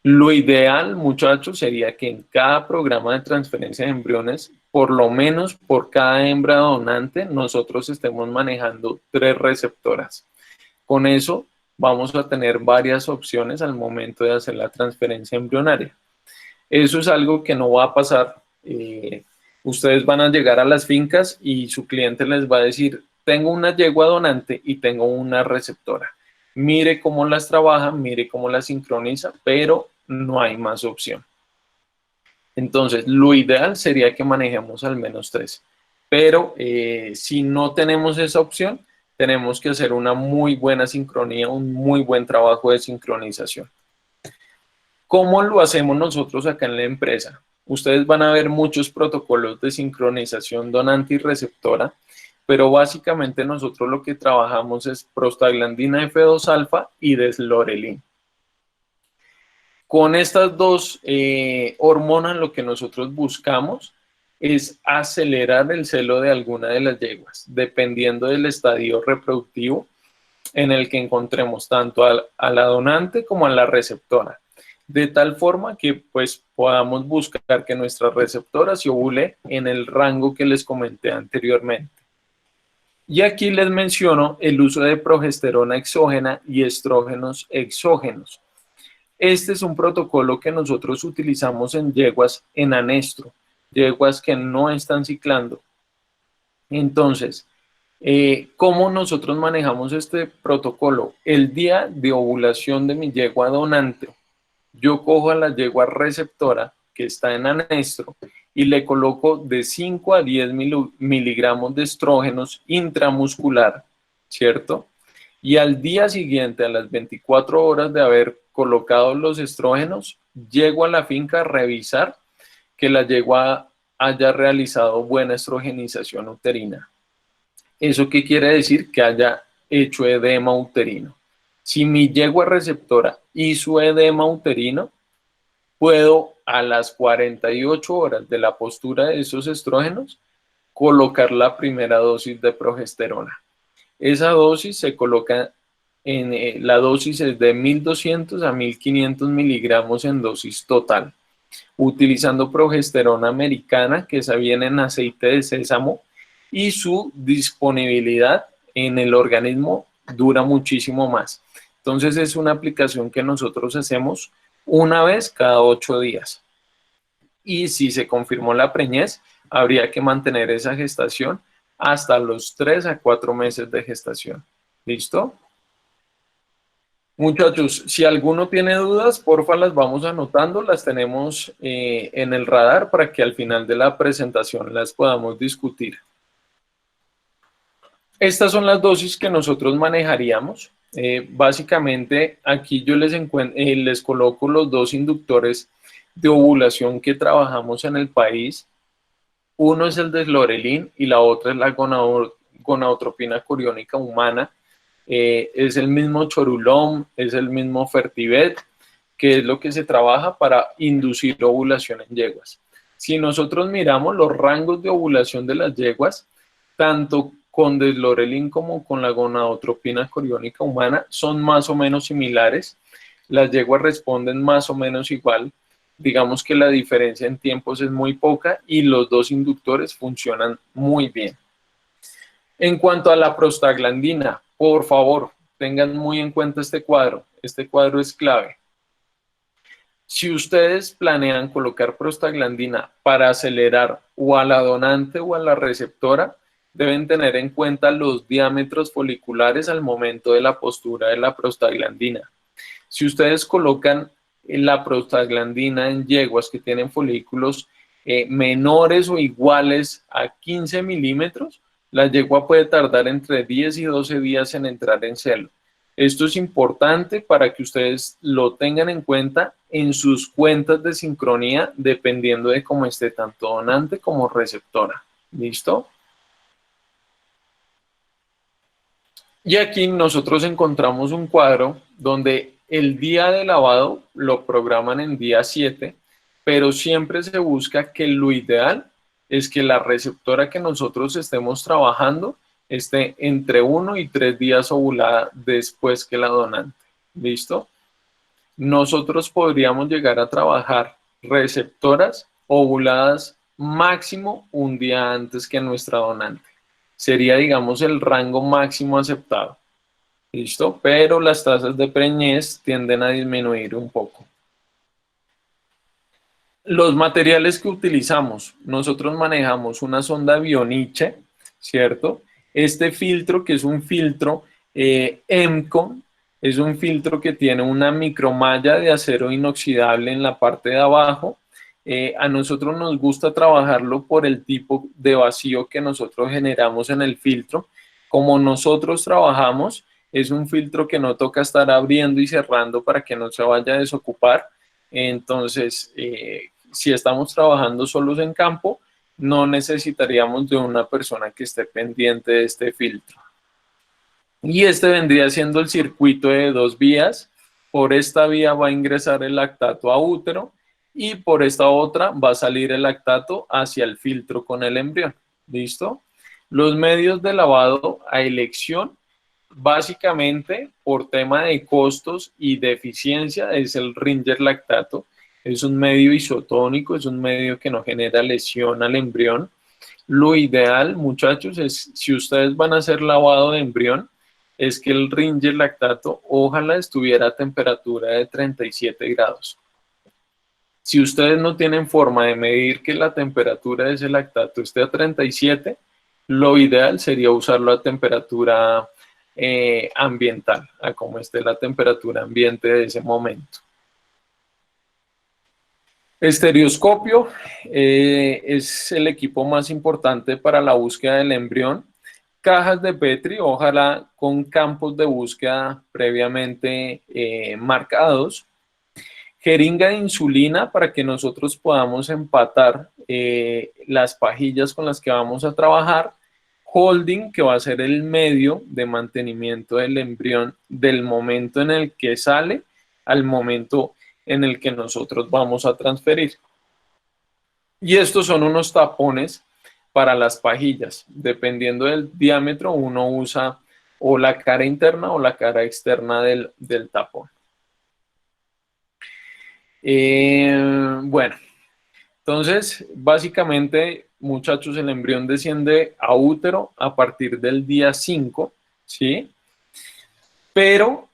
Lo ideal, muchachos, sería que en cada programa de transferencia de embriones, por lo menos por cada hembra donante, nosotros estemos manejando 3 receptoras. Con eso vamos a tener varias opciones al momento de hacer la transferencia embrionaria. Eso es algo que no va a pasar. Ustedes van a llegar a las fincas y su cliente les va a decir, tengo una yegua donante y tengo una receptora. Mire cómo las trabaja, mire cómo las sincroniza, pero no hay más opción. Entonces, lo ideal sería que manejemos al menos 3. Pero si no tenemos esa opción, tenemos que hacer una muy buena sincronía, un muy buen trabajo de sincronización. ¿Cómo lo hacemos nosotros acá en la empresa? Ustedes van a ver muchos protocolos de sincronización donante y receptora, pero básicamente nosotros lo que trabajamos es prostaglandina F2 alfa y deslorelin. Con estas dos hormonas lo que nosotros buscamos es acelerar el celo de alguna de las yeguas, dependiendo del estadio reproductivo en el que encontremos tanto a la donante como a la receptora, de tal forma que pues podamos buscar que nuestra receptora se ovule en el rango que les comenté anteriormente. Y aquí les menciono el uso de progesterona exógena y estrógenos exógenos. Este es un protocolo que nosotros utilizamos en yeguas en anestro, yeguas que no están ciclando. Entonces, ¿cómo nosotros manejamos este protocolo? El día de ovulación de mi yegua donante, yo cojo a la yegua receptora que está en anestro y le coloco de 5 a 10 miligramos de estrógenos intramuscular, ¿cierto? Y al día siguiente, a las 24 horas de haber colocado los estrógenos, llego a la finca a revisar que la yegua haya realizado buena estrogenización uterina. ¿Eso qué quiere decir? Que haya hecho edema uterino. Si mi yegua receptora hizo edema uterino, puedo a las 48 horas de la postura de esos estrógenos colocar la primera dosis de progesterona. Esa dosis se coloca la dosis es de 1200 a 1500 miligramos en dosis total, utilizando progesterona americana, que esa viene en aceite de sésamo, y su disponibilidad en el organismo dura muchísimo más. Entonces es una aplicación que nosotros hacemos una vez cada 8 días. Y si se confirmó la preñez, habría que mantener esa gestación hasta los 3 a 4 meses de gestación. ¿Listo? Muchachos, si alguno tiene dudas, porfa las vamos anotando, las tenemos en el radar para que al final de la presentación las podamos discutir. Estas son las dosis que nosotros manejaríamos. Básicamente aquí yo les coloco los 2 inductores de ovulación que trabajamos en el país. Uno es el deslorelin y la otra es la gonadotropina coriónica humana. Es el mismo Chorulom, es el mismo Fertivet, que es lo que se trabaja para inducir ovulación en yeguas. Si nosotros miramos los rangos de ovulación de las yeguas, tanto con deslorelin como con la gonadotropina coriónica humana son más o menos similares. Las yeguas responden más o menos igual. Digamos que la diferencia en tiempos es muy poca y los 2 inductores funcionan muy bien. En cuanto a la prostaglandina, por favor, tengan muy en cuenta este cuadro. Este cuadro es clave. Si ustedes planean colocar prostaglandina para acelerar o a la donante o a la receptora, deben tener en cuenta los diámetros foliculares al momento de la postura de la prostaglandina. Si ustedes colocan la prostaglandina en yeguas que tienen folículos menores o iguales a 15 milímetros, la yegua puede tardar entre 10 y 12 días en entrar en celo. Esto es importante para que ustedes lo tengan en cuenta en sus cuentas de sincronía, dependiendo de cómo esté tanto donante como receptora. ¿Listo? Y aquí nosotros encontramos un cuadro donde el día de lavado lo programan en día 7, pero siempre se busca que lo ideal es que la receptora que nosotros estemos trabajando esté entre 1 y 3 días ovulada después que la donante. ¿Listo? nosotros podríamos llegar a trabajar receptoras ovuladas máximo un día antes que nuestra donante. Sería, digamos, el rango máximo aceptado. ¿Listo? Pero las tasas de preñez tienden a disminuir un poco. Los materiales que utilizamos, nosotros manejamos una sonda Bioniche, ¿cierto? Este filtro, que es un filtro EMCO, es un filtro que tiene una micromalla de acero inoxidable en la parte de abajo. A nosotros nos gusta trabajarlo por el tipo de vacío que nosotros generamos en el filtro. Como nosotros trabajamos, es un filtro que no toca estar abriendo y cerrando para que no se vaya a desocupar. Entonces, si estamos trabajando solos en campo, no necesitaríamos de una persona que esté pendiente de este filtro. Y este vendría siendo el circuito de 2 vías. Por esta vía va a ingresar el lactato a útero y por esta otra va a salir el lactato hacia el filtro con el embrión. ¿Listo? Los medios de lavado a elección, básicamente por tema de costos y de eficiencia, es el Ringer lactato. Es un medio isotónico, es un medio que no genera lesión al embrión. Lo ideal, muchachos, es si ustedes van a hacer lavado de embrión, es que el Ringer lactato ojalá estuviera a temperatura de 37 grados. Si ustedes no tienen forma de medir que la temperatura de ese lactato esté a 37, lo ideal sería usarlo a temperatura ambiental, a como esté la temperatura ambiente de ese momento. Estereoscopio es el equipo más importante para la búsqueda del embrión. Cajas de Petri, ojalá con campos de búsqueda previamente marcados. Jeringa de insulina para que nosotros podamos empatar las pajillas con las que vamos a trabajar. Holding, que va a ser el medio de mantenimiento del embrión del momento en el que sale al momento en el que nosotros vamos a transferir. Y estos son unos tapones para las pajillas. Dependiendo del diámetro, uno usa o la cara interna o la cara externa del tapón. Bueno, entonces, básicamente, muchachos, el embrión desciende a útero a partir del día 5, ¿sí? Pero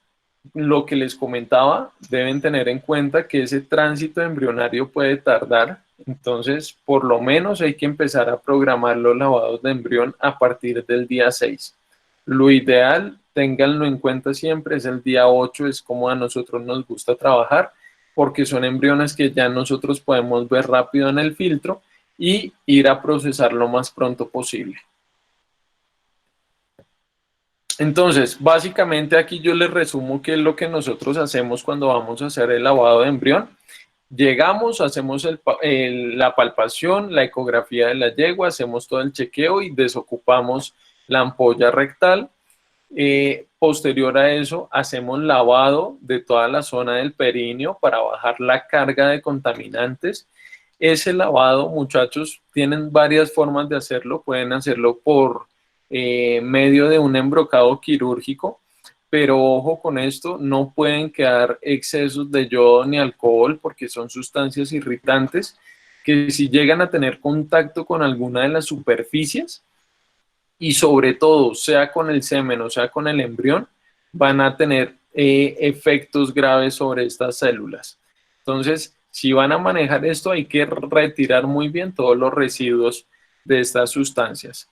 lo que les comentaba, deben tener en cuenta que ese tránsito embrionario puede tardar. Entonces, por lo menos hay que empezar a programar los lavados de embrión a partir del día 6. Lo ideal, ténganlo en cuenta siempre, es el día 8, es como a nosotros nos gusta trabajar, porque son embriones que ya nosotros podemos ver rápido en el filtro y ir a procesar lo más pronto posible. Entonces, básicamente aquí yo les resumo qué es lo que nosotros hacemos cuando vamos a hacer el lavado de embrión. Llegamos, hacemos la palpación, la ecografía de la yegua, hacemos todo el chequeo y desocupamos la ampolla rectal. Posterior a eso, hacemos lavado de toda la zona del períneo para bajar la carga de contaminantes. Ese lavado, muchachos, tienen varias formas de hacerlo. Pueden hacerlo por medio de un embrocado quirúrgico, pero ojo con esto, no pueden quedar excesos de yodo ni alcohol porque son sustancias irritantes que si llegan a tener contacto con alguna de las superficies y sobre todo sea con el semen o sea con el embrión, van a tener efectos graves sobre estas células. Entonces, si van a manejar esto, hay que retirar muy bien todos los residuos de estas sustancias.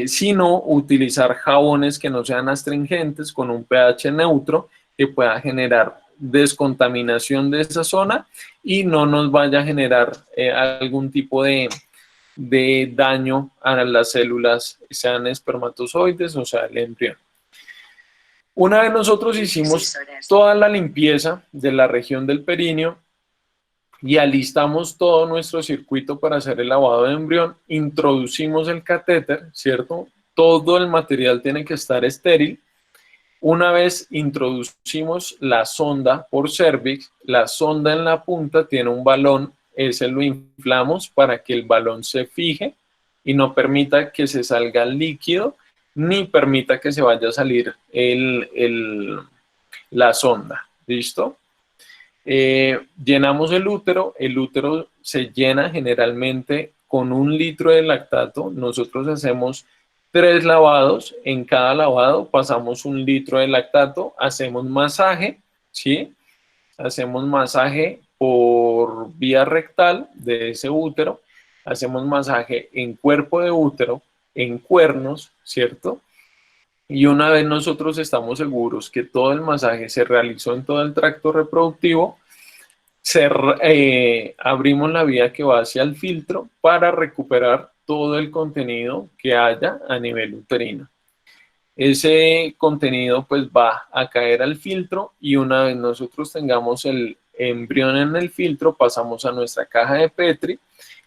Sino utilizar jabones que no sean astringentes con un pH neutro que pueda generar descontaminación de esa zona y no nos vaya a generar algún tipo de daño a las células, sean espermatozoides o sea el embrión. Una vez nosotros hicimos toda la limpieza de la región del períneo y alistamos todo nuestro circuito para hacer el lavado de embrión, introducimos el catéter, ¿cierto? Todo el material tiene que estar estéril. Una vez introducimos la sonda por cervix, la sonda en la punta tiene un balón, ese lo inflamos para que el balón se fije y no permita que se salga el líquido, ni permita que se vaya a salir la sonda, ¿listo? Llenamos el útero se llena generalmente con 1 litro de lactato. Nosotros hacemos 3 lavados, en cada lavado pasamos 1 litro de lactato, hacemos masaje, ¿sí? Hacemos masaje por vía rectal de ese útero, hacemos masaje en cuerpo de útero, en cuernos, ¿cierto? Y una vez nosotros estamos seguros que todo el masaje se realizó en todo el tracto reproductivo, abrimos la vía que va hacia el filtro para recuperar todo el contenido que haya a nivel uterino. Ese contenido pues va a caer al filtro y una vez nosotros tengamos el embrión en el filtro, pasamos a nuestra caja de Petri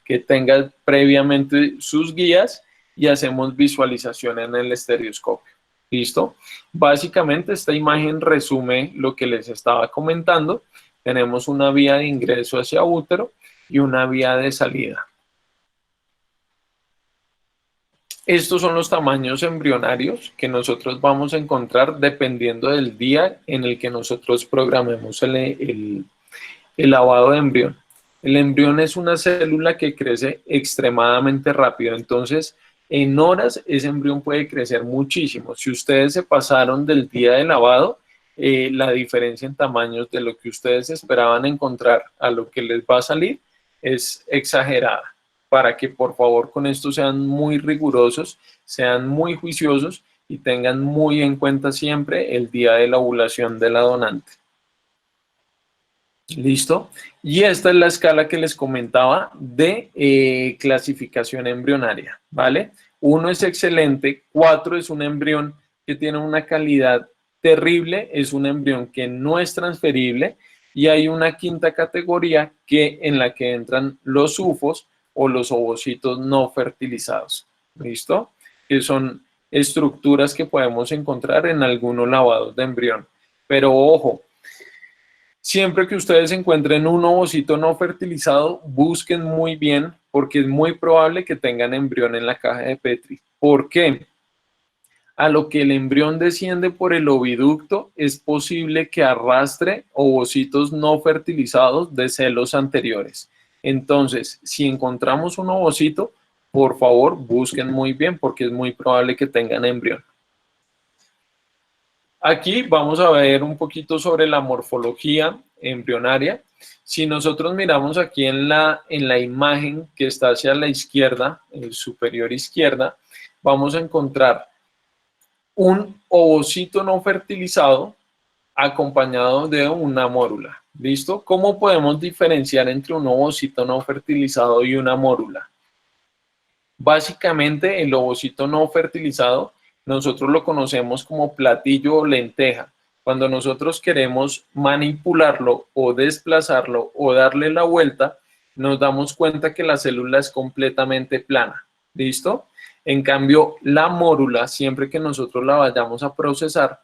que tenga previamente sus guías y hacemos visualización en el estereoscopio. ¿Listo? Básicamente esta imagen resume lo que les estaba comentando. Tenemos una vía de ingreso hacia útero y una vía de salida. Estos son los tamaños embrionarios que nosotros vamos a encontrar dependiendo del día en el que nosotros programemos el lavado de embrión. El embrión es una célula que crece extremadamente rápido, entonces en horas ese embrión puede crecer muchísimo. Si ustedes se pasaron del día de lavado, la diferencia en tamaños de lo que ustedes esperaban encontrar a lo que les va a salir es exagerada. Para que por favor con esto sean muy rigurosos, sean muy juiciosos y tengan muy en cuenta siempre el día de la ovulación de la donante. ¿Listo? Y esta es la escala que les comentaba de clasificación embrionaria, ¿vale? 1 es excelente, 4 es un embrión que tiene una calidad terrible, es un embrión que no es transferible y hay una 5ª categoría en la que entran los ufos o los ovocitos no fertilizados, ¿listo? Que son estructuras que podemos encontrar en algunos lavados de embrión. Pero ojo, siempre que ustedes encuentren un ovocito no fertilizado, busquen muy bien porque es muy probable que tengan embrión en la caja de Petri. ¿Por qué? A lo que el embrión desciende por el oviducto, es posible que arrastre ovocitos no fertilizados de celos anteriores. Entonces, si encontramos un ovocito, por favor, busquen muy bien porque es muy probable que tengan embrión. Aquí vamos a ver un poquito sobre la morfología embrionaria. Si nosotros miramos aquí en la imagen que está hacia la izquierda, superior izquierda, vamos a encontrar un ovocito no fertilizado acompañado de una mórula. ¿Listo? ¿Cómo podemos diferenciar entre un ovocito no fertilizado y una mórula? Básicamente, el ovocito no fertilizado nosotros lo conocemos como platillo o lenteja. Cuando nosotros queremos manipularlo o desplazarlo o darle la vuelta, nos damos cuenta que la célula es completamente plana. ¿Listo? En cambio, la mórula, siempre que nosotros la vayamos a procesar,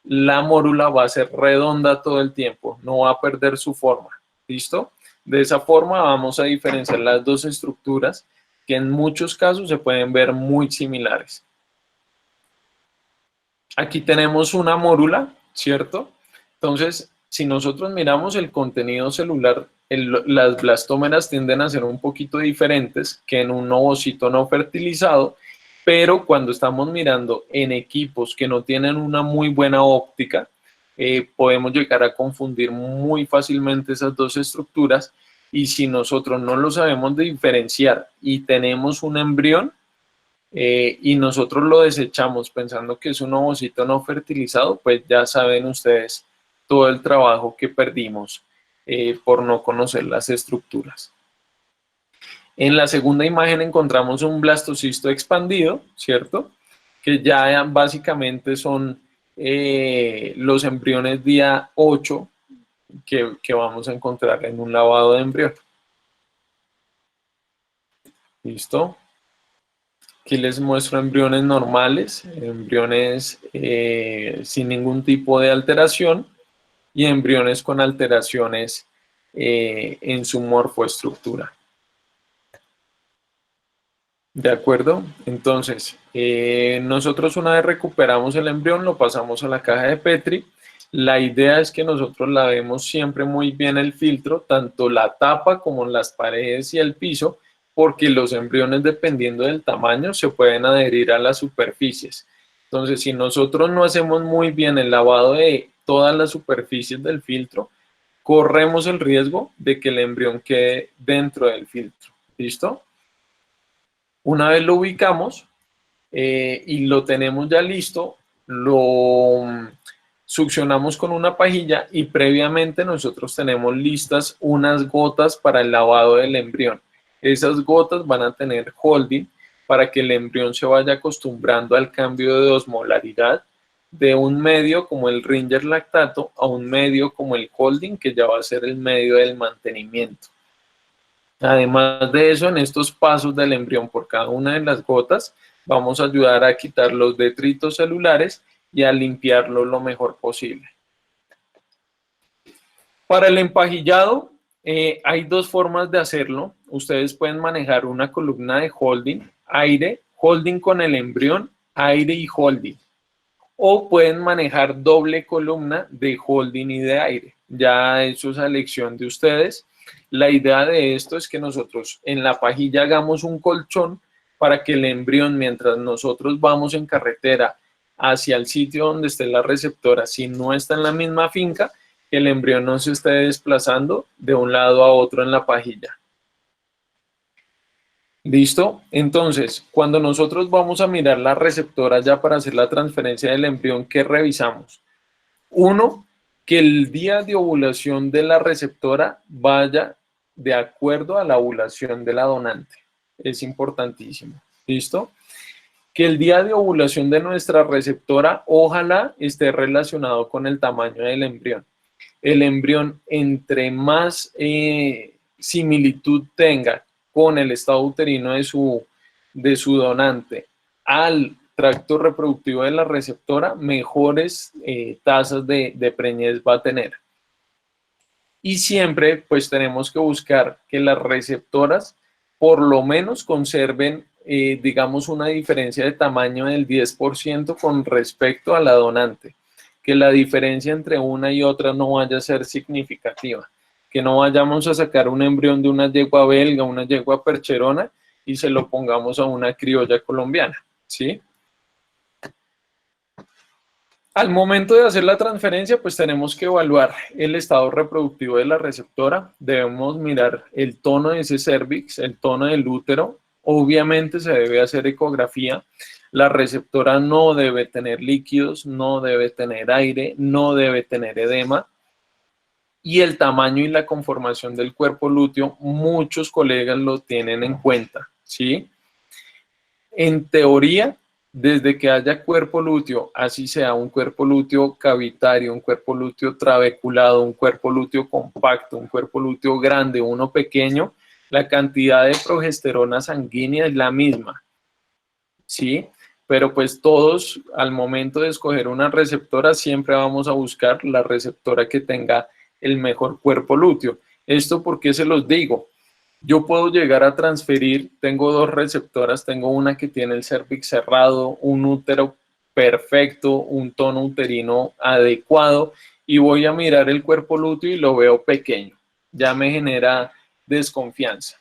la mórula va a ser redonda todo el tiempo, no va a perder su forma. ¿Listo? De esa forma vamos a diferenciar las dos estructuras que en muchos casos se pueden ver muy similares. Aquí tenemos una mórula, ¿cierto? Entonces, si nosotros miramos el contenido celular, las blastómeras tienden a ser un poquito diferentes que en un ovocito no fertilizado, pero cuando estamos mirando en equipos que no tienen una muy buena óptica, podemos llegar a confundir muy fácilmente esas dos estructuras y si nosotros no lo sabemos diferenciar y tenemos un embrión, y nosotros lo desechamos pensando que es un ovocito no fertilizado, pues ya saben ustedes todo el trabajo que perdimos por no conocer las estructuras. En la segunda imagen encontramos un blastocisto expandido, ¿cierto? Que ya básicamente son los embriones día 8 que vamos a encontrar en un lavado de embrión. ¿Listo? Aquí les muestro embriones normales, embriones sin ningún tipo de alteración y embriones con alteraciones en su morfoestructura. ¿De acuerdo? Entonces, nosotros una vez recuperamos el embrión, lo pasamos a la caja de Petri La idea es que nosotros lavemos siempre muy bien el filtro, tanto la tapa como las paredes y el piso, porque los embriones, dependiendo del tamaño, se pueden adherir a las superficies. Entonces, si nosotros no hacemos muy bien el lavado de todas las superficies del filtro, corremos el riesgo de que el embrión quede dentro del filtro. ¿Listo? Una vez lo ubicamos y lo tenemos ya listo, lo succionamos con una pajilla y previamente nosotros tenemos listas unas gotas para el lavado del embrión. Esas gotas van a tener holding para que el embrión se vaya acostumbrando al cambio de osmolaridad de un medio como el Ringer lactato a un medio como el holding, que ya va a ser el medio del mantenimiento. Además de eso, en estos pasos del embrión por cada una de las gotas, vamos a ayudar a quitar los detritos celulares y a limpiarlo lo mejor posible. Para el empajillado, hay dos formas de hacerlo. Ustedes pueden manejar una columna de holding, aire, holding con el embrión, aire y holding. O pueden manejar doble columna de holding y de aire. Ya eso es a elección de ustedes. La idea de esto es que nosotros en la pajilla hagamos un colchón para que el embrión, mientras nosotros vamos en carretera hacia el sitio donde esté la receptora, si no está en la misma finca, que el embrión no se esté desplazando de un lado a otro en la pajilla. ¿Listo? Entonces, cuando nosotros vamos a mirar la receptora ya para hacer la transferencia del embrión, ¿qué revisamos? Uno, que el día de ovulación de la receptora vaya de acuerdo a la ovulación de la donante. Es importantísimo. ¿Listo? Que el día de ovulación de nuestra receptora ojalá esté relacionado con el tamaño del embrión. El embrión, entre más similitud tenga con el estado uterino de su donante al tracto reproductivo de la receptora, mejores tasas de preñez va a tener. Y siempre pues tenemos que buscar que las receptoras por lo menos conserven, digamos, una diferencia de tamaño del 10% con respecto a la donante. Que la diferencia entre una y otra no vaya a ser significativa. Que no vayamos a sacar un embrión de una yegua belga, una yegua percherona y se lo pongamos a una criolla colombiana, ¿sí? Al momento de hacer la transferencia, pues tenemos que evaluar el estado reproductivo de la receptora. Debemos mirar el tono de ese cérvix, el tono del útero. Obviamente se debe hacer ecografía. La receptora no debe tener líquidos, no debe tener aire, no debe tener edema. Y el tamaño y la conformación del cuerpo lúteo, muchos colegas lo tienen en cuenta, ¿sí? En teoría, desde que haya cuerpo lúteo, así sea un cuerpo lúteo cavitario, un cuerpo lúteo trabeculado, un cuerpo lúteo compacto, un cuerpo lúteo grande, uno pequeño, la cantidad de progesterona sanguínea es la misma, ¿sí? Pero pues todos, al momento de escoger una receptora, siempre vamos a buscar la receptora que tenga el mejor cuerpo lúteo. ¿Esto por qué se los digo? Yo puedo llegar a transferir, tengo dos receptoras, tengo una que tiene el cérvix cerrado, un útero perfecto, un tono uterino adecuado y voy a mirar el cuerpo lúteo y lo veo pequeño. Ya me genera desconfianza.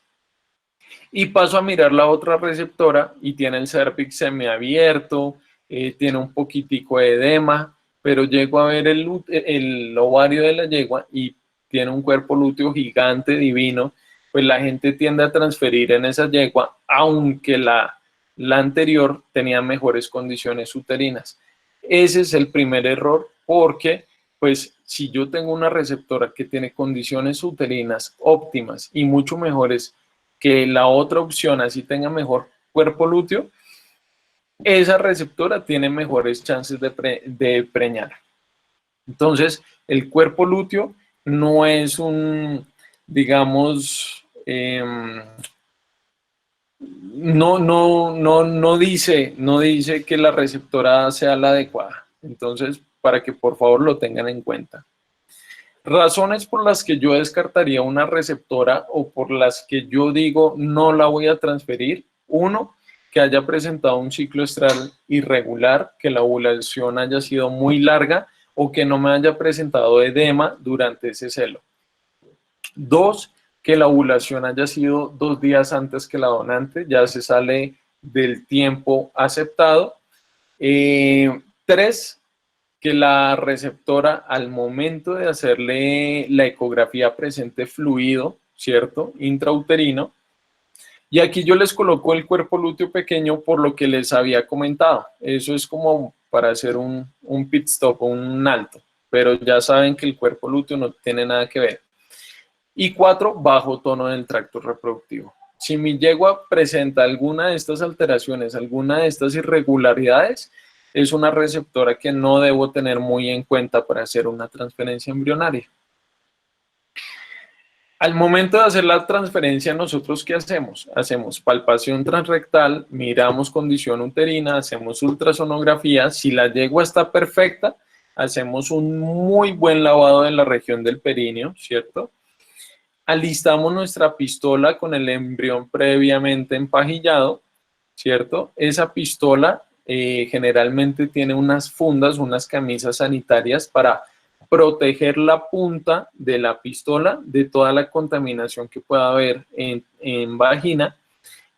Y paso a mirar la otra receptora y tiene el cérvix semiabierto, tiene un poquitico de edema, pero llego a ver el ovario de la yegua y tiene un cuerpo lúteo gigante, divino, pues la gente tiende a transferir en esa yegua, aunque la anterior tenía mejores condiciones uterinas. Ese es el primer error, porque pues si yo tengo una receptora que tiene condiciones uterinas óptimas y mucho mejores que la otra opción, así tenga mejor cuerpo lúteo, esa receptora tiene mejores chances de preñar. Entonces, el cuerpo lúteo no es un, digamos, no dice que la receptora sea la adecuada. Entonces, para que por favor lo tengan en cuenta. Razones por las que yo descartaría una receptora o por las que yo digo no la voy a transferir. Uno, que haya presentado un ciclo estral irregular, que la ovulación haya sido muy larga o que no me haya presentado edema durante ese celo. 2, que la ovulación haya sido 2 días antes que la donante, ya se sale del tiempo aceptado. 3, que la receptora al momento de hacerle la ecografía presente fluido, ¿cierto? Intrauterino. Y aquí yo les coloco el cuerpo lúteo pequeño por lo que les había comentado. Eso es como para hacer un pit stop o un alto, pero ya saben que el cuerpo lúteo no tiene nada que ver. Y 4, bajo tono del tracto reproductivo. Si mi yegua presenta alguna de estas alteraciones, alguna de estas irregularidades, es una receptora que no debo tener muy en cuenta para hacer una transferencia embrionaria. Al momento de hacer la transferencia, ¿nosotros qué hacemos? Hacemos palpación transrectal, miramos condición uterina, hacemos ultrasonografía. Si la yegua está perfecta, hacemos un muy buen lavado de la región del períneo, ¿cierto? Alistamos nuestra pistola con el embrión previamente empajillado, ¿cierto? Esa pistola generalmente tiene unas fundas, unas camisas sanitarias para proteger la punta de la pistola de toda la contaminación que pueda haber en vagina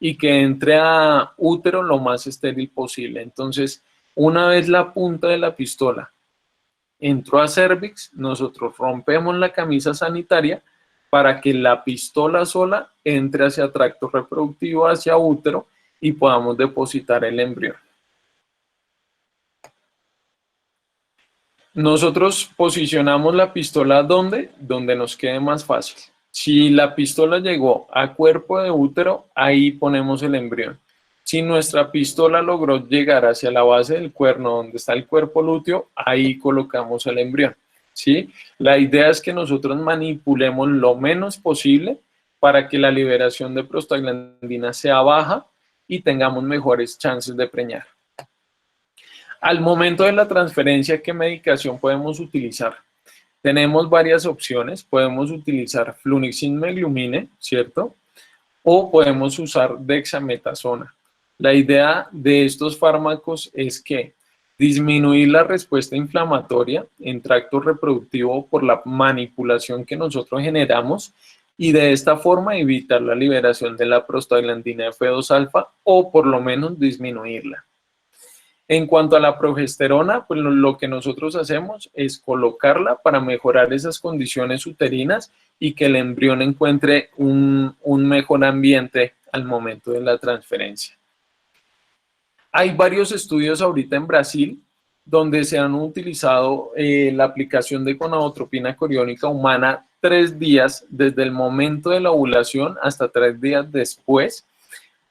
y que entre a útero lo más estéril posible. Entonces, una vez la punta de la pistola entró a cervix, nosotros rompemos la camisa sanitaria para que la pistola sola entre hacia tracto reproductivo, hacia útero y podamos depositar el embrión. Nosotros posicionamos la pistola donde nos quede más fácil. Si la pistola llegó a cuerpo de útero, ahí ponemos el embrión. Si nuestra pistola logró llegar hacia la base del cuerno donde está el cuerpo lúteo, ahí colocamos el embrión. ¿Sí? La idea es que nosotros manipulemos lo menos posible para que la liberación de prostaglandina sea baja y tengamos mejores chances de preñar. Al momento de la transferencia, ¿qué medicación podemos utilizar? Tenemos varias opciones. Podemos utilizar flunixin meglumine, ¿cierto? O podemos usar dexametasona. La idea de estos fármacos es que disminuir la respuesta inflamatoria en tracto reproductivo por la manipulación que nosotros generamos y de esta forma evitar la liberación de la prostaglandina F2-alfa o por lo menos disminuirla. En cuanto a la progesterona, pues lo que nosotros hacemos es colocarla para mejorar esas condiciones uterinas y que el embrión encuentre un mejor ambiente al momento de la transferencia. Hay varios estudios ahorita en Brasil donde se han utilizado la aplicación de gonadotropina coriónica humana 3 días desde el momento de la ovulación hasta 3 días después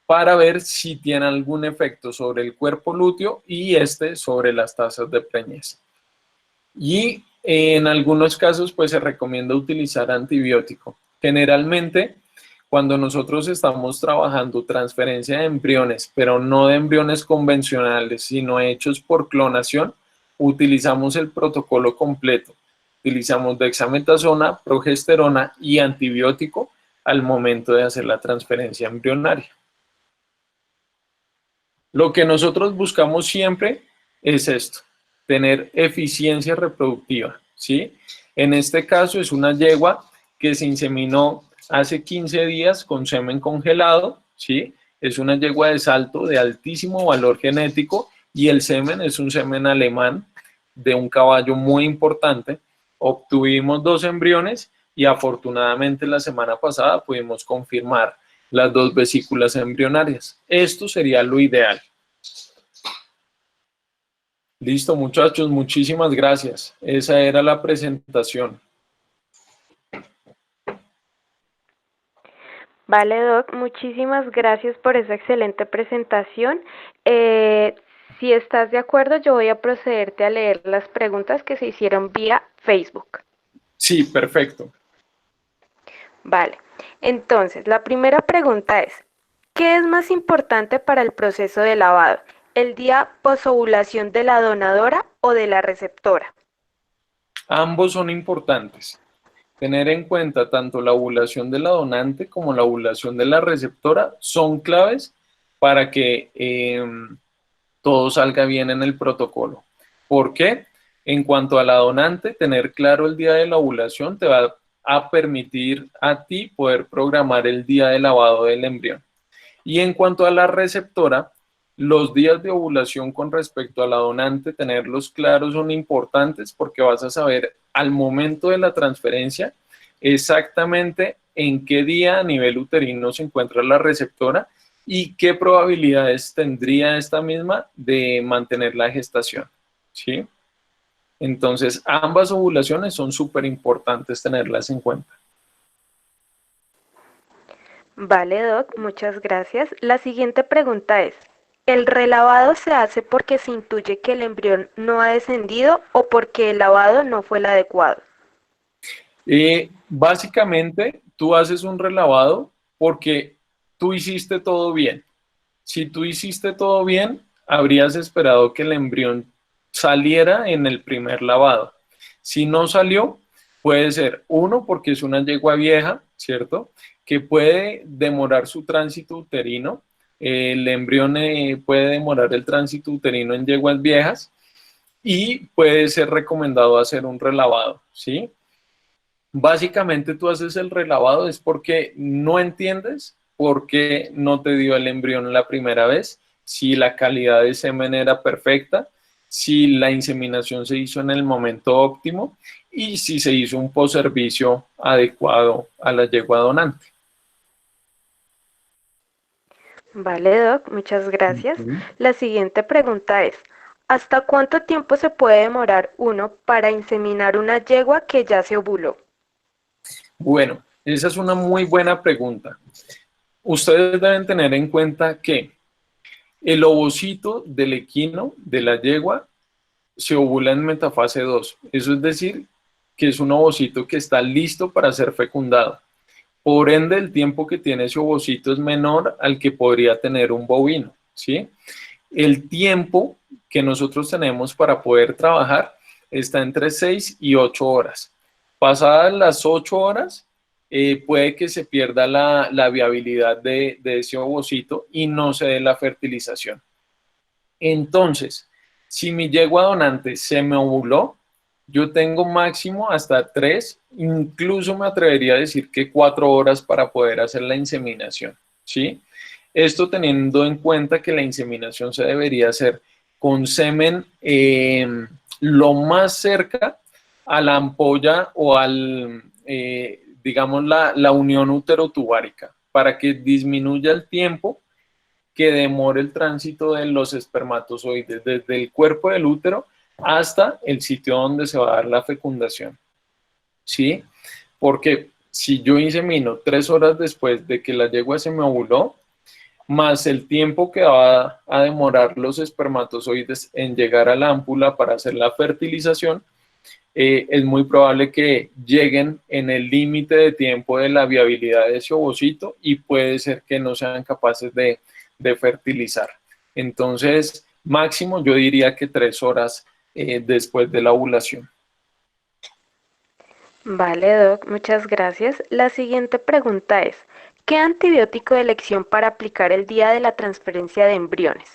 para ver si tiene algún efecto sobre el cuerpo lúteo y sobre las tasas de preñez. Y en algunos casos pues se recomienda utilizar antibiótico. Generalmente cuando nosotros estamos trabajando transferencia de embriones, pero no de embriones convencionales, sino hechos por clonación, utilizamos el protocolo completo. Utilizamos dexametasona, progesterona y antibiótico al momento de hacer la transferencia embrionaria. Lo que nosotros buscamos siempre es esto, tener eficiencia reproductiva, ¿sí? En este caso es una yegua que se inseminó hace 15 días con semen congelado, ¿sí? Es una yegua de salto de altísimo valor genético y el semen es un semen alemán de un caballo muy importante. Obtuvimos 2 embriones y afortunadamente la semana pasada pudimos confirmar las 2 vesículas embrionarias. Esto sería lo ideal. Listo, muchachos, muchísimas gracias. Esa era la presentación. Vale, Doc, muchísimas gracias por esa excelente presentación. Si estás de acuerdo, yo voy a procederte a leer las preguntas que se hicieron vía Facebook. Sí, perfecto. Vale, entonces, la primera pregunta es, ¿qué es más importante para el proceso de lavado? ¿El día posovulación de la donadora o de la receptora? Ambos son importantes. Tener en cuenta tanto la ovulación de la donante como la ovulación de la receptora son claves para que todo salga bien en el protocolo. ¿Por qué? En cuanto a la donante, tener claro el día de la ovulación te va a permitir a ti poder programar el día de lavado del embrión. Y en cuanto a la receptora, los días de ovulación con respecto a la donante, tenerlos claros son importantes porque vas a saber al momento de la transferencia exactamente en qué día a nivel uterino se encuentra la receptora y qué probabilidades tendría esta misma de mantener la gestación, ¿sí? Entonces, ambas ovulaciones son súper importantes tenerlas en cuenta. Vale, Doc, muchas gracias. La siguiente pregunta es, ¿el relavado se hace porque se intuye que el embrión no ha descendido o porque el lavado no fue el adecuado? Básicamente, tú haces un relavado porque tú hiciste todo bien. Si tú hiciste todo bien, habrías esperado que el embrión saliera en el primer lavado. Si no salió, puede ser, uno, porque es una yegua vieja, ¿cierto? Que puede demorar su tránsito uterino. El embrión puede demorar el tránsito uterino en yeguas viejas y puede ser recomendado hacer un relavado, ¿sí? Básicamente tú haces el relavado es porque no entiendes por qué no te dio el embrión la primera vez, si la calidad de semen era perfecta, si la inseminación se hizo en el momento óptimo y si se hizo un postservicio adecuado a la yegua donante. Vale, Doc, muchas gracias. La siguiente pregunta es, ¿hasta cuánto tiempo se puede demorar uno para inseminar una yegua que ya se ovuló? Bueno, esa es una muy buena pregunta. Ustedes deben tener en cuenta que el ovocito del equino, de la yegua, se ovula en metafase 2. Eso es decir, que es un ovocito que está listo para ser fecundado. Por ende, el tiempo que tiene ese ovocito es menor al que podría tener un bovino, ¿sí? El tiempo que nosotros tenemos para poder trabajar está entre 6 y 8 horas. Pasadas las 8 horas, puede que se pierda la viabilidad de ese ovocito y no se dé la fertilización. Entonces, si mi yegua donante se me ovuló, yo tengo máximo hasta 3, incluso me atrevería a decir que 4 horas para poder hacer la inseminación, ¿sí? Esto teniendo en cuenta que la inseminación se debería hacer con semen lo más cerca a la ampolla o al, digamos, la unión uterotubárica, para que disminuya el tiempo que demore el tránsito de los espermatozoides desde el cuerpo del útero hasta el sitio donde se va a dar la fecundación, ¿sí? Porque si yo insemino 3 horas después de que la yegua se me ovuló, más el tiempo que va a demorar los espermatozoides en llegar a la ámpula para hacer la fertilización, es muy probable que lleguen en el límite de tiempo de la viabilidad de ese ovocito y puede ser que no sean capaces de fertilizar. Entonces, máximo yo diría que 3 horas después de la ovulación. Vale, Doc, muchas gracias. La siguiente pregunta es, ¿qué antibiótico de elección para aplicar el día de la transferencia de embriones?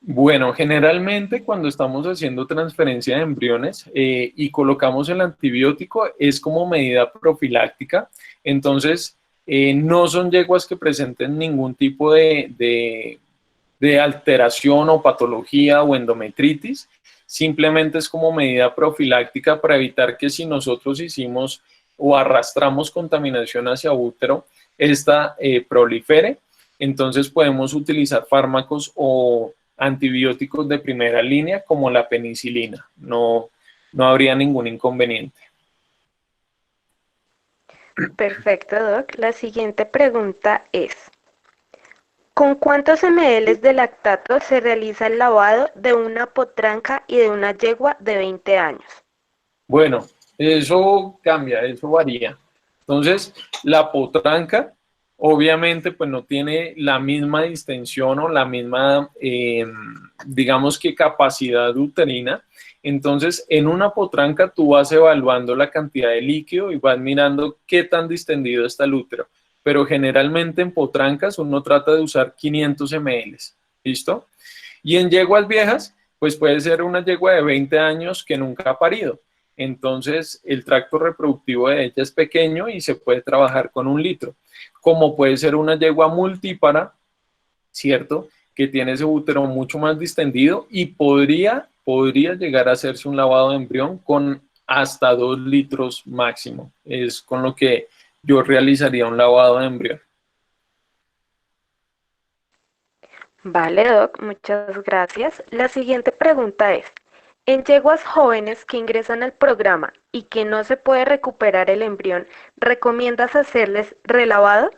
Bueno, generalmente cuando estamos haciendo transferencia de embriones y colocamos el antibiótico es como medida profiláctica, entonces no son yeguas que presenten ningún tipo de alteración o patología o endometritis, simplemente es como medida profiláctica para evitar que si nosotros hicimos o arrastramos contaminación hacia útero, esta prolifere, entonces podemos utilizar fármacos o antibióticos de primera línea como la penicilina, no habría ningún inconveniente. Perfecto, Doc. La siguiente pregunta es, ¿con cuántos ml de lactato se realiza el lavado de una potranca y de una yegua de 20 años? Bueno, eso cambia, eso varía. Entonces, la potranca obviamente pues no tiene la misma distensión o la misma, digamos que capacidad uterina. Entonces, en una potranca tú vas evaluando la cantidad de líquido y vas mirando qué tan distendido está el útero. Pero generalmente en potrancas uno trata de usar 500 ml, ¿listo? Y en yeguas viejas pues puede ser una yegua de 20 años que nunca ha parido. Entonces, el tracto reproductivo de ella es pequeño y se puede trabajar con 1 litro. Como puede ser una yegua multípara, ¿cierto? Que tiene ese útero mucho más distendido y podría llegar a hacerse un lavado de embrión con hasta 2 litros máximo. Es con lo que yo realizaría un lavado de embrión. Vale, Doc, muchas gracias. La siguiente pregunta es, en yeguas jóvenes que ingresan al programa y que no se puede recuperar el embrión, ¿recomiendas hacerles relavado?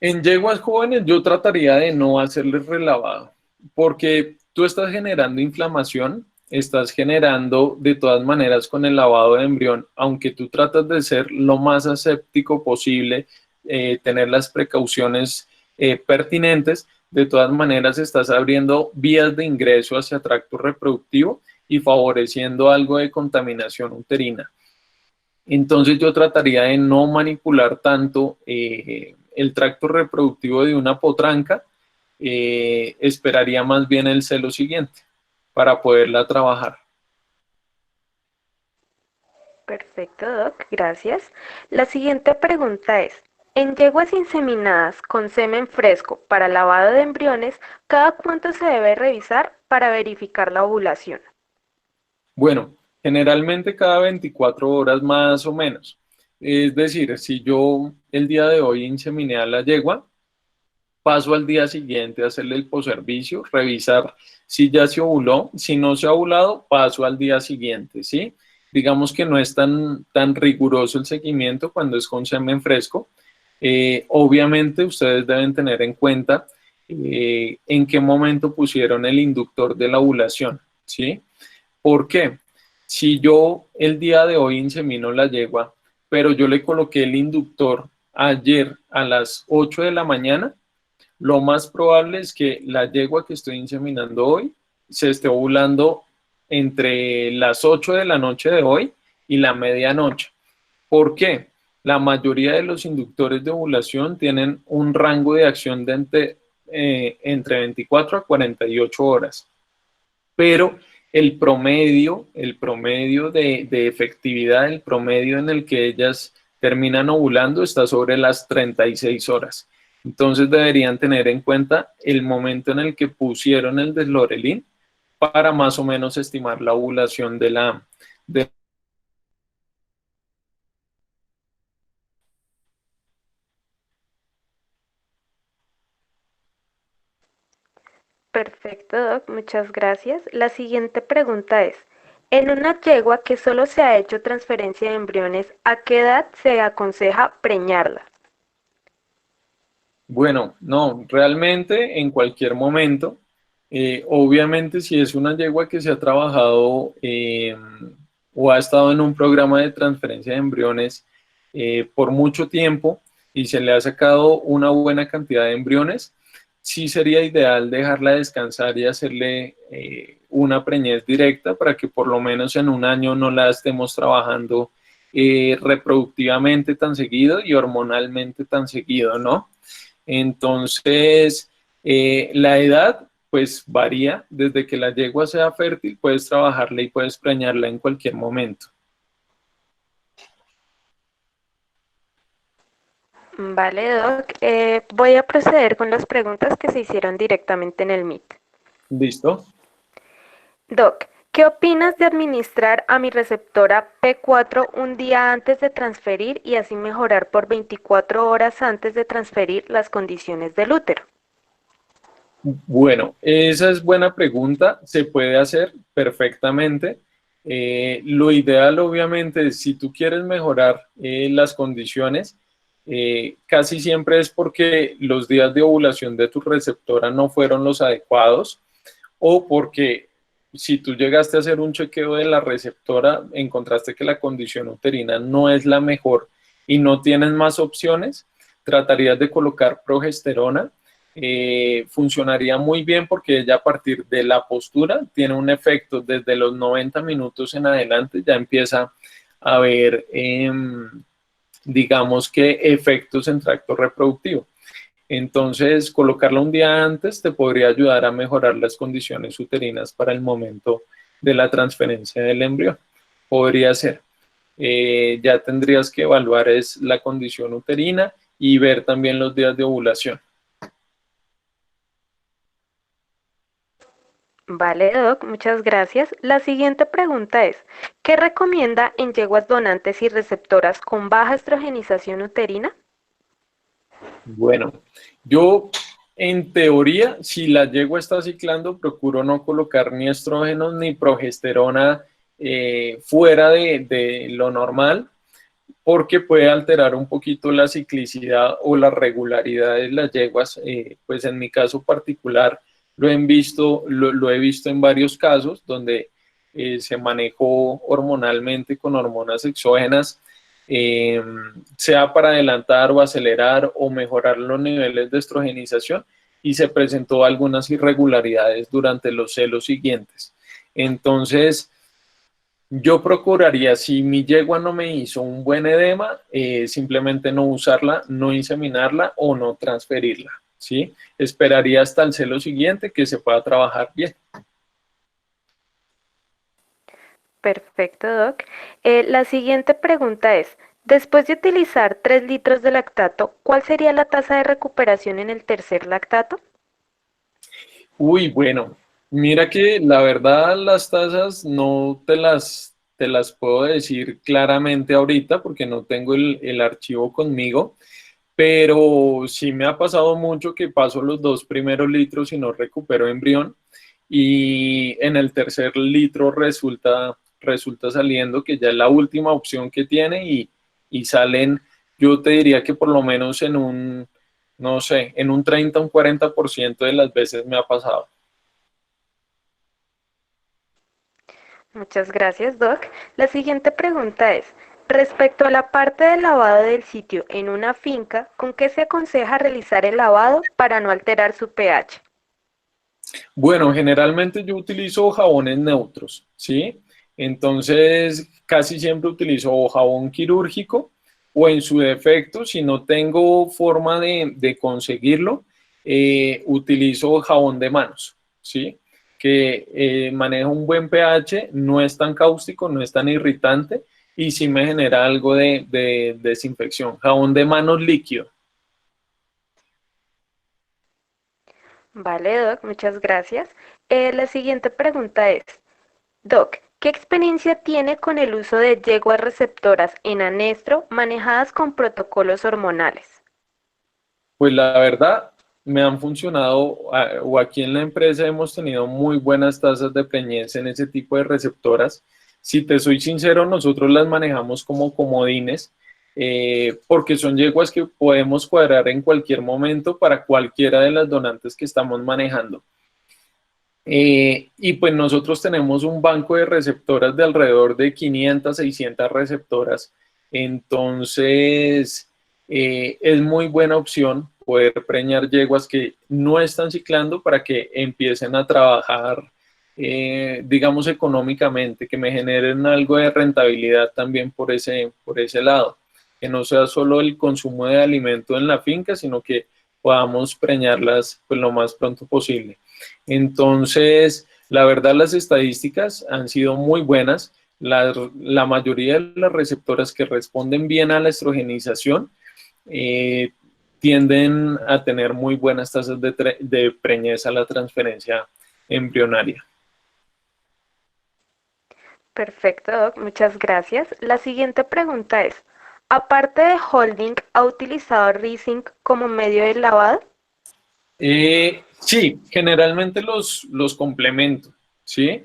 En yeguas jóvenes yo trataría de no hacerles relavado, porque tú estás generando inflamación, estás generando de todas maneras con el lavado de embrión, aunque tú tratas de ser lo más aséptico posible, tener las precauciones pertinentes, de todas maneras estás abriendo vías de ingreso hacia tracto reproductivo y favoreciendo algo de contaminación uterina. Entonces yo trataría de no manipular tanto el tracto reproductivo de una potranca, esperaría más bien el celo siguiente para poderla trabajar. Perfecto, Doc, gracias. La siguiente pregunta es, en yeguas inseminadas con semen fresco para lavado de embriones, ¿cada cuánto se debe revisar para verificar la ovulación? Bueno, generalmente cada 24 horas más o menos. Es decir, si yo el día de hoy inseminé a la yegua, paso al día siguiente a hacerle el posservicio, revisar si ya se ovuló. Si no se ha ovulado, paso al día siguiente, ¿sí? Digamos que no es tan riguroso el seguimiento cuando es con semen fresco. Obviamente ustedes deben tener en cuenta en qué momento pusieron el inductor de la ovulación, ¿sí? ¿Por qué? Si yo el día de hoy insemino la yegua, pero yo le coloqué el inductor ayer a las 8 de la mañana, lo más probable es que la yegua que estoy inseminando hoy se esté ovulando entre las 8 de la noche de hoy y la medianoche. ¿Por qué? La mayoría de los inductores de ovulación tienen un rango de acción de entre 24 a 48 horas, pero el promedio de efectividad, el promedio en el que ellas terminan ovulando está sobre las 36 horas. Entonces deberían tener en cuenta el momento en el que pusieron el deslorelín para más o menos estimar la ovulación de la. Perfecto, Doc, muchas gracias. La siguiente pregunta es, en una yegua que solo se ha hecho transferencia de embriones, ¿a qué edad se aconseja preñarla? Bueno, no, realmente en cualquier momento. Obviamente si es una yegua que se ha trabajado o ha estado en un programa de transferencia de embriones por mucho tiempo y se le ha sacado una buena cantidad de embriones, sí sería ideal dejarla descansar y hacerle una preñez directa para que por lo menos en un año no la estemos trabajando reproductivamente tan seguido y hormonalmente tan seguido, ¿no? Entonces, la edad pues varía, desde que la yegua sea fértil, puedes trabajarla y puedes preñarla en cualquier momento. Vale, Doc. Voy a proceder con las preguntas que se hicieron directamente en el Meet. ¿Listo? Doc, ¿qué opinas de administrar a mi receptora P4 un día antes de transferir y así mejorar por 24 horas antes de transferir las condiciones del útero? Bueno, esa es buena pregunta, se puede hacer perfectamente. Lo ideal, obviamente, es si tú quieres mejorar las condiciones, casi siempre es porque los días de ovulación de tu receptora no fueron los adecuados o porque si tú llegaste a hacer un chequeo de la receptora, encontraste que la condición uterina no es la mejor y no tienes más opciones, tratarías de colocar progesterona. Funcionaría muy bien porque ella a partir de la postura tiene un efecto desde los 90 minutos en adelante, ya empieza a haber, digamos que efectos en tracto reproductivo. Entonces, colocarla un día antes te podría ayudar a mejorar las condiciones uterinas para el momento de la transferencia del embrión. Podría ser. Ya tendrías que evaluar es la condición uterina y ver también los días de ovulación. Vale, Doc, muchas gracias. La siguiente pregunta es, ¿qué recomienda en yeguas donantes y receptoras con baja estrogenización uterina? Bueno, yo en teoría, si la yegua está ciclando, procuro no colocar ni estrógenos ni progesterona fuera de lo normal, porque puede alterar un poquito la ciclicidad o la regularidad de las yeguas. Pues en mi caso particular lo he visto en varios casos donde se manejó hormonalmente con hormonas exógenas, eh, sea para adelantar o acelerar o mejorar los niveles de estrogenización, y se presentó algunas irregularidades durante los celos siguientes. Entonces, yo procuraría, si mi yegua no me hizo un buen edema, simplemente no usarla, no inseminarla o no transferirla, ¿sí? Esperaría hasta el celo siguiente que se pueda trabajar bien. Perfecto, Doc. La siguiente pregunta es, después de utilizar 3 litros de lactato, ¿cuál sería la tasa de recuperación en el tercer lactato? Uy, bueno, mira que la verdad las tasas no te las puedo decir claramente ahorita porque no tengo el archivo conmigo, pero sí me ha pasado mucho que paso los 2 primeros litros y no recupero embrión, y en el tercer litro resulta saliendo que ya es la última opción que tiene, y salen, yo te diría que por lo menos en un, no sé, en un 30 un 40% de las veces me ha pasado. Muchas gracias, Doc. La siguiente pregunta es, respecto a la parte del lavado del sitio en una finca, ¿con qué se aconseja realizar el lavado para no alterar su pH? Bueno, generalmente yo utilizo jabones neutros, ¿sí? Entonces, casi siempre utilizo o jabón quirúrgico o, en su defecto, si no tengo forma de conseguirlo, utilizo jabón de manos, ¿sí? Que maneja un buen pH, no es tan cáustico, no es tan irritante y sí me genera algo de desinfección. Jabón de manos líquido. Vale, Doc, muchas gracias. La siguiente pregunta es, Doc, ¿qué experiencia tiene con el uso de yeguas receptoras en anestro manejadas con protocolos hormonales? Pues la verdad, me han funcionado, o aquí en la empresa hemos tenido muy buenas tasas de preñez en ese tipo de receptoras. Si te soy sincero, nosotros las manejamos como comodines, porque son yeguas que podemos cuadrar en cualquier momento para cualquiera de las donantes que estamos manejando. Y pues nosotros tenemos un banco de receptoras de alrededor de 500, 600 receptoras. Entonces, es muy buena opción poder preñar yeguas que no están ciclando para que empiecen a trabajar, digamos, económicamente, que me generen algo de rentabilidad también por ese lado. Que no sea solo el consumo de alimento en la finca, sino que podamos preñarlas pues, lo más pronto posible. Entonces, la verdad, las estadísticas han sido muy buenas. La mayoría de las receptoras que responden bien a la estrogenización eh, tienden a tener muy buenas tasas de preñez a la transferencia embrionaria. Perfecto, Doc, muchas gracias. La siguiente pregunta es, aparte de Holding, ¿ha utilizado Rising como medio de lavado? Sí, generalmente los complemento, ¿sí?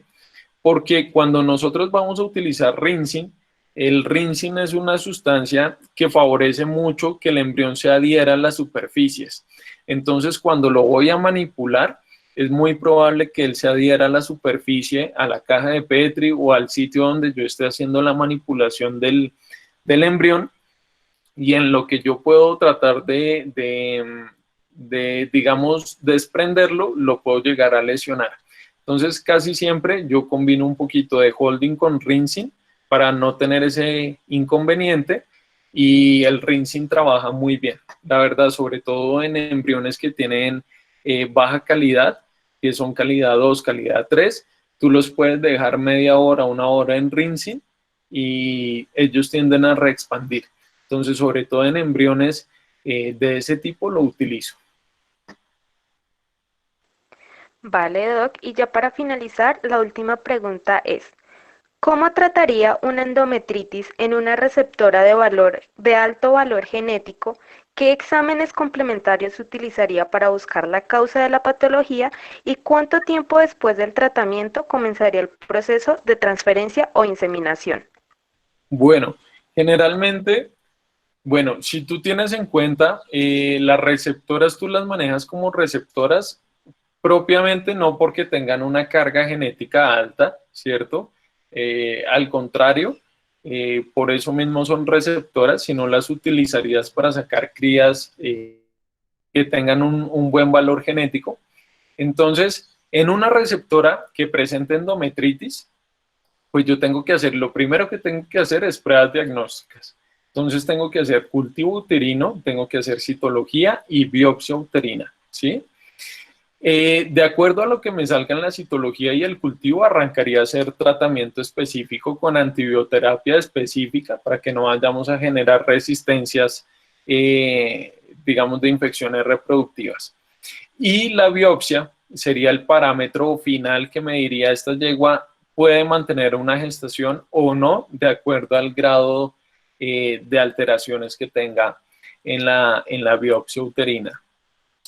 Porque cuando nosotros vamos a utilizar rinsing, el rinsing es una sustancia que favorece mucho que el embrión se adhiera a las superficies. Entonces, cuando lo voy a manipular, es muy probable que él se adhiera a la superficie, a la caja de Petri o al sitio donde yo esté haciendo la manipulación del embrión, y en lo que yo puedo tratar digamos, desprenderlo, lo puedo llegar a lesionar. Entonces, casi siempre yo combino un poquito de holding con rinsing para no tener ese inconveniente. y el rinsing trabaja muy bien, la verdad, sobre todo en embriones que tienen baja calidad, que son calidad 2, calidad 3, tú los puedes dejar media hora, una hora en rinsing y ellos tienden a reexpandir. Entonces, sobre todo en embriones de ese tipo lo utilizo. Vale, Doc. Y ya para finalizar, la última pregunta es, ¿cómo trataría una endometritis en una receptora de alto valor genético? ¿Qué exámenes complementarios utilizaría para buscar la causa de la patología? ¿Y cuánto tiempo después del tratamiento comenzaría el proceso de transferencia o inseminación? Bueno, generalmente, bueno, si tú tienes en cuenta, las receptoras tú las manejas como receptoras propiamente no porque tengan una carga genética alta, ¿cierto? Al contrario, por eso mismo son receptoras, si no las utilizarías para sacar crías que tengan un buen valor genético. Entonces, en una receptora que presente endometritis, pues yo tengo que hacer, lo primero que tengo que hacer es pruebas diagnósticas. Entonces tengo que hacer cultivo uterino, tengo que hacer citología y biopsia uterina, ¿sí? De acuerdo a lo que me salga en la citología y el cultivo, arrancaría a hacer tratamiento específico con antibioterapia específica para que no vayamos a generar resistencias, digamos, de infecciones reproductivas. Y la biopsia sería el parámetro final que me diría esta yegua puede mantener una gestación o no, de acuerdo al grado de alteraciones que tenga en la biopsia uterina.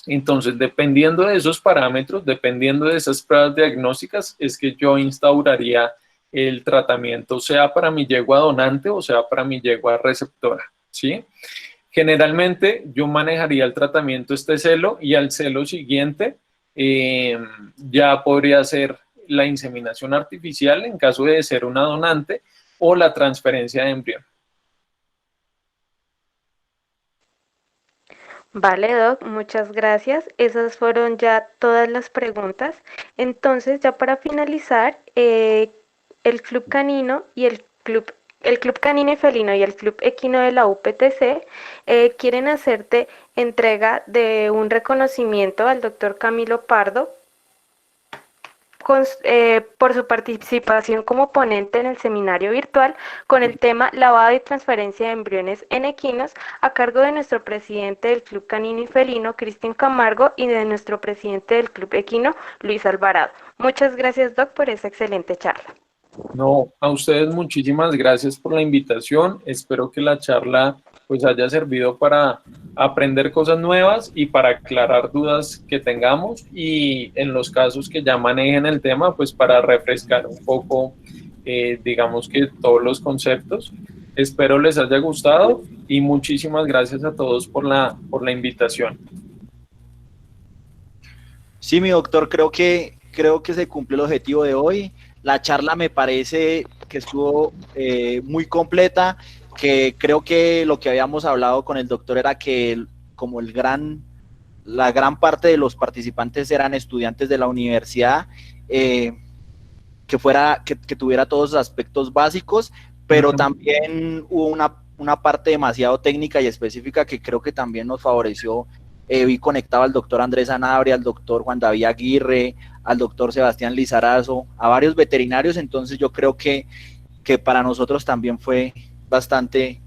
Entonces, dependiendo de esos parámetros, dependiendo de esas pruebas diagnósticas, es que yo instauraría el tratamiento, sea para mi yegua donante o sea para mi yegua receptora, ¿sí? Generalmente, yo manejaría el tratamiento este celo y al celo siguiente ya podría ser la inseminación artificial en caso de ser una donante o la transferencia de embrión. Vale, Doc, muchas gracias. Esas fueron ya todas las preguntas. Entonces, ya para finalizar, el Club Canino y el Club Canino y Felino y el Club Equino de la UPTC quieren hacerte entrega de un reconocimiento al doctor Camilo Pardo por su participación como ponente en el seminario virtual con el tema lavado y transferencia de embriones en equinos a cargo de nuestro presidente del Club Canino y Felino, Cristian Camargo, y de nuestro presidente del Club Equino, Luis Alvarado. Muchas gracias, Doc, por esa excelente charla. No, a ustedes muchísimas gracias por la invitación. Espero que la charla pues haya servido para aprender cosas nuevas y para aclarar dudas que tengamos y en los casos que ya manejen el tema pues para refrescar un poco digamos que todos los conceptos. Espero les haya gustado y muchísimas gracias a todos por la invitación. Sí, mi doctor, creo que se cumplió el objetivo de hoy. La charla me parece que estuvo muy completa, que creo que lo que habíamos hablado con el doctor era que como la gran parte de los participantes eran estudiantes de la universidad, que tuviera todos los aspectos básicos, pero también hubo una parte demasiado técnica y específica que creo que también nos favoreció. Vi conectado al doctor Andrés Sanabria, al doctor Juan David Aguirre, al doctor Sebastián Lizarazo, a varios veterinarios, entonces yo creo que para nosotros también fue bastante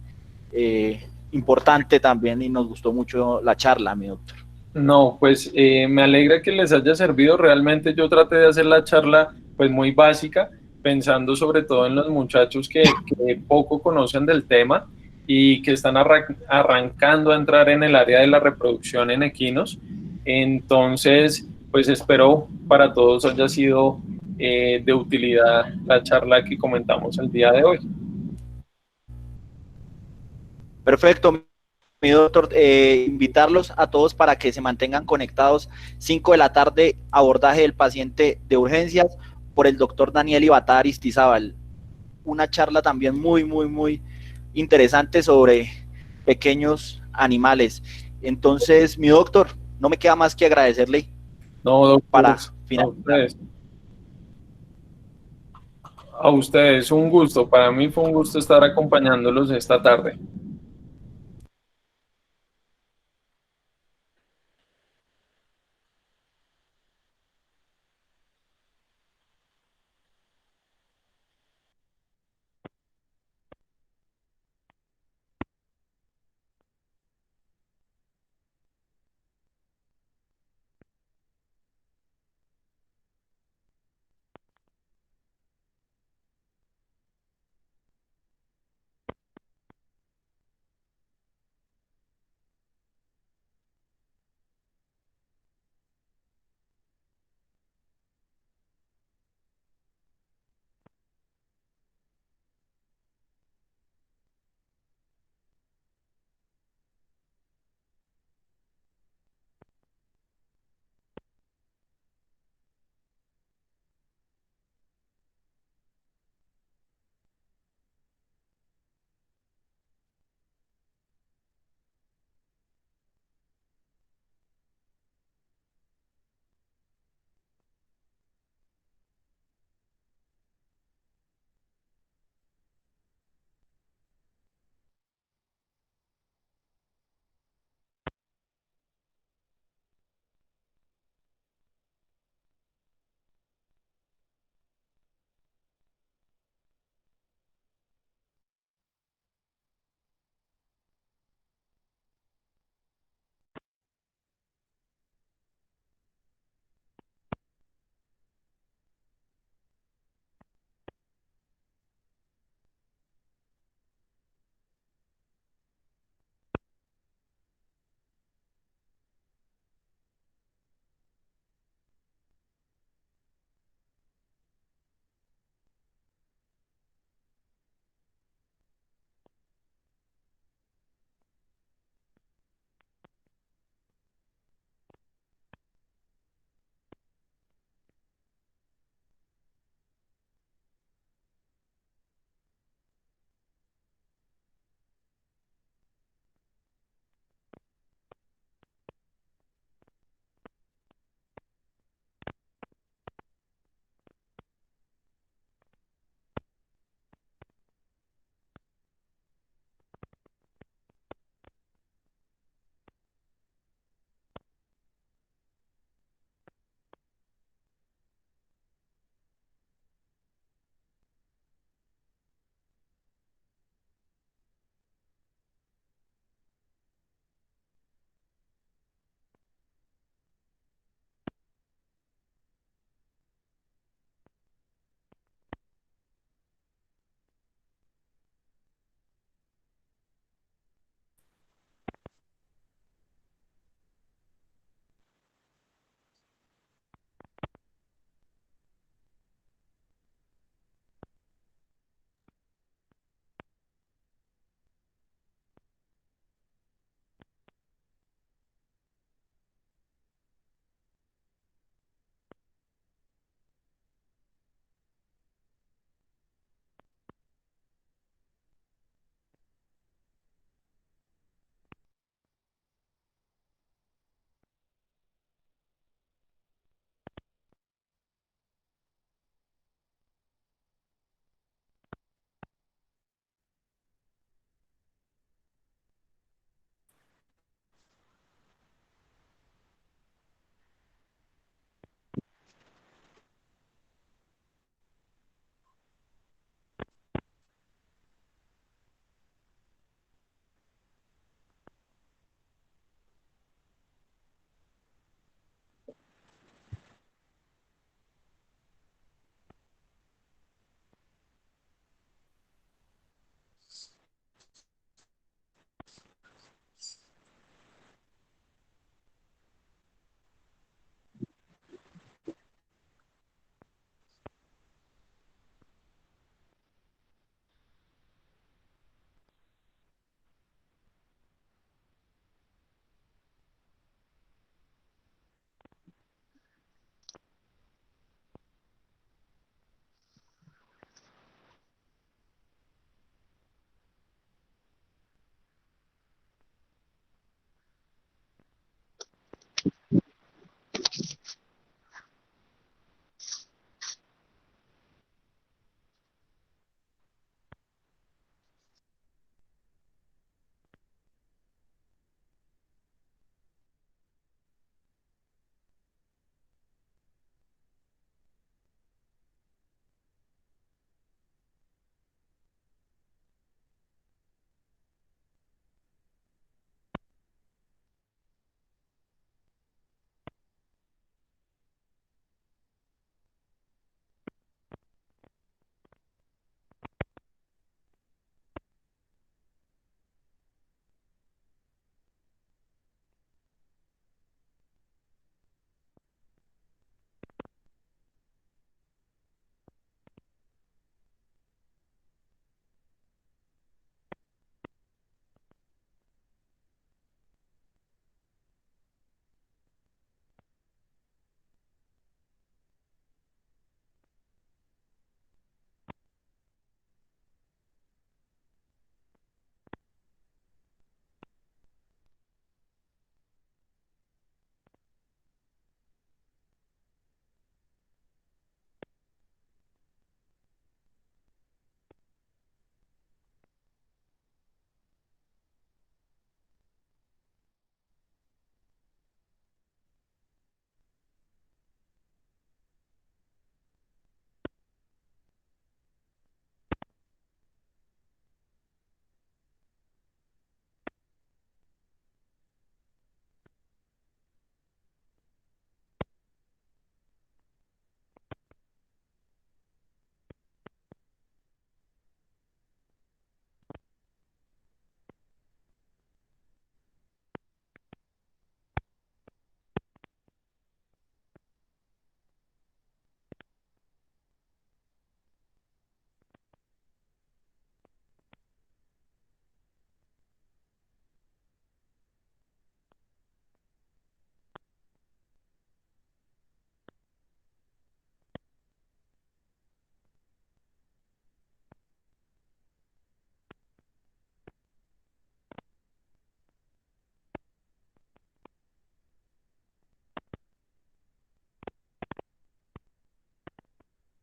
importante también y nos gustó mucho la charla, mi doctor. No, pues me alegra que les haya servido. Realmente yo traté de hacer la charla pues muy básica, pensando sobre todo en los muchachos que poco conocen del tema y que están arrancando a entrar en el área de la reproducción en equinos. Entonces, pues espero para todos haya sido de utilidad la charla que comentamos el día de hoy. Perfecto, mi doctor, invitarlos a todos para que se mantengan conectados. 5 de la tarde, abordaje del paciente de urgencias por el doctor Daniel Ibatar Aristizábal. Una charla también muy interesante sobre pequeños animales. Entonces, mi doctor, no me queda más que agradecerle. No, doctor, para finalizar. A ustedes un gusto. Para mí fue un gusto estar acompañándolos esta tarde.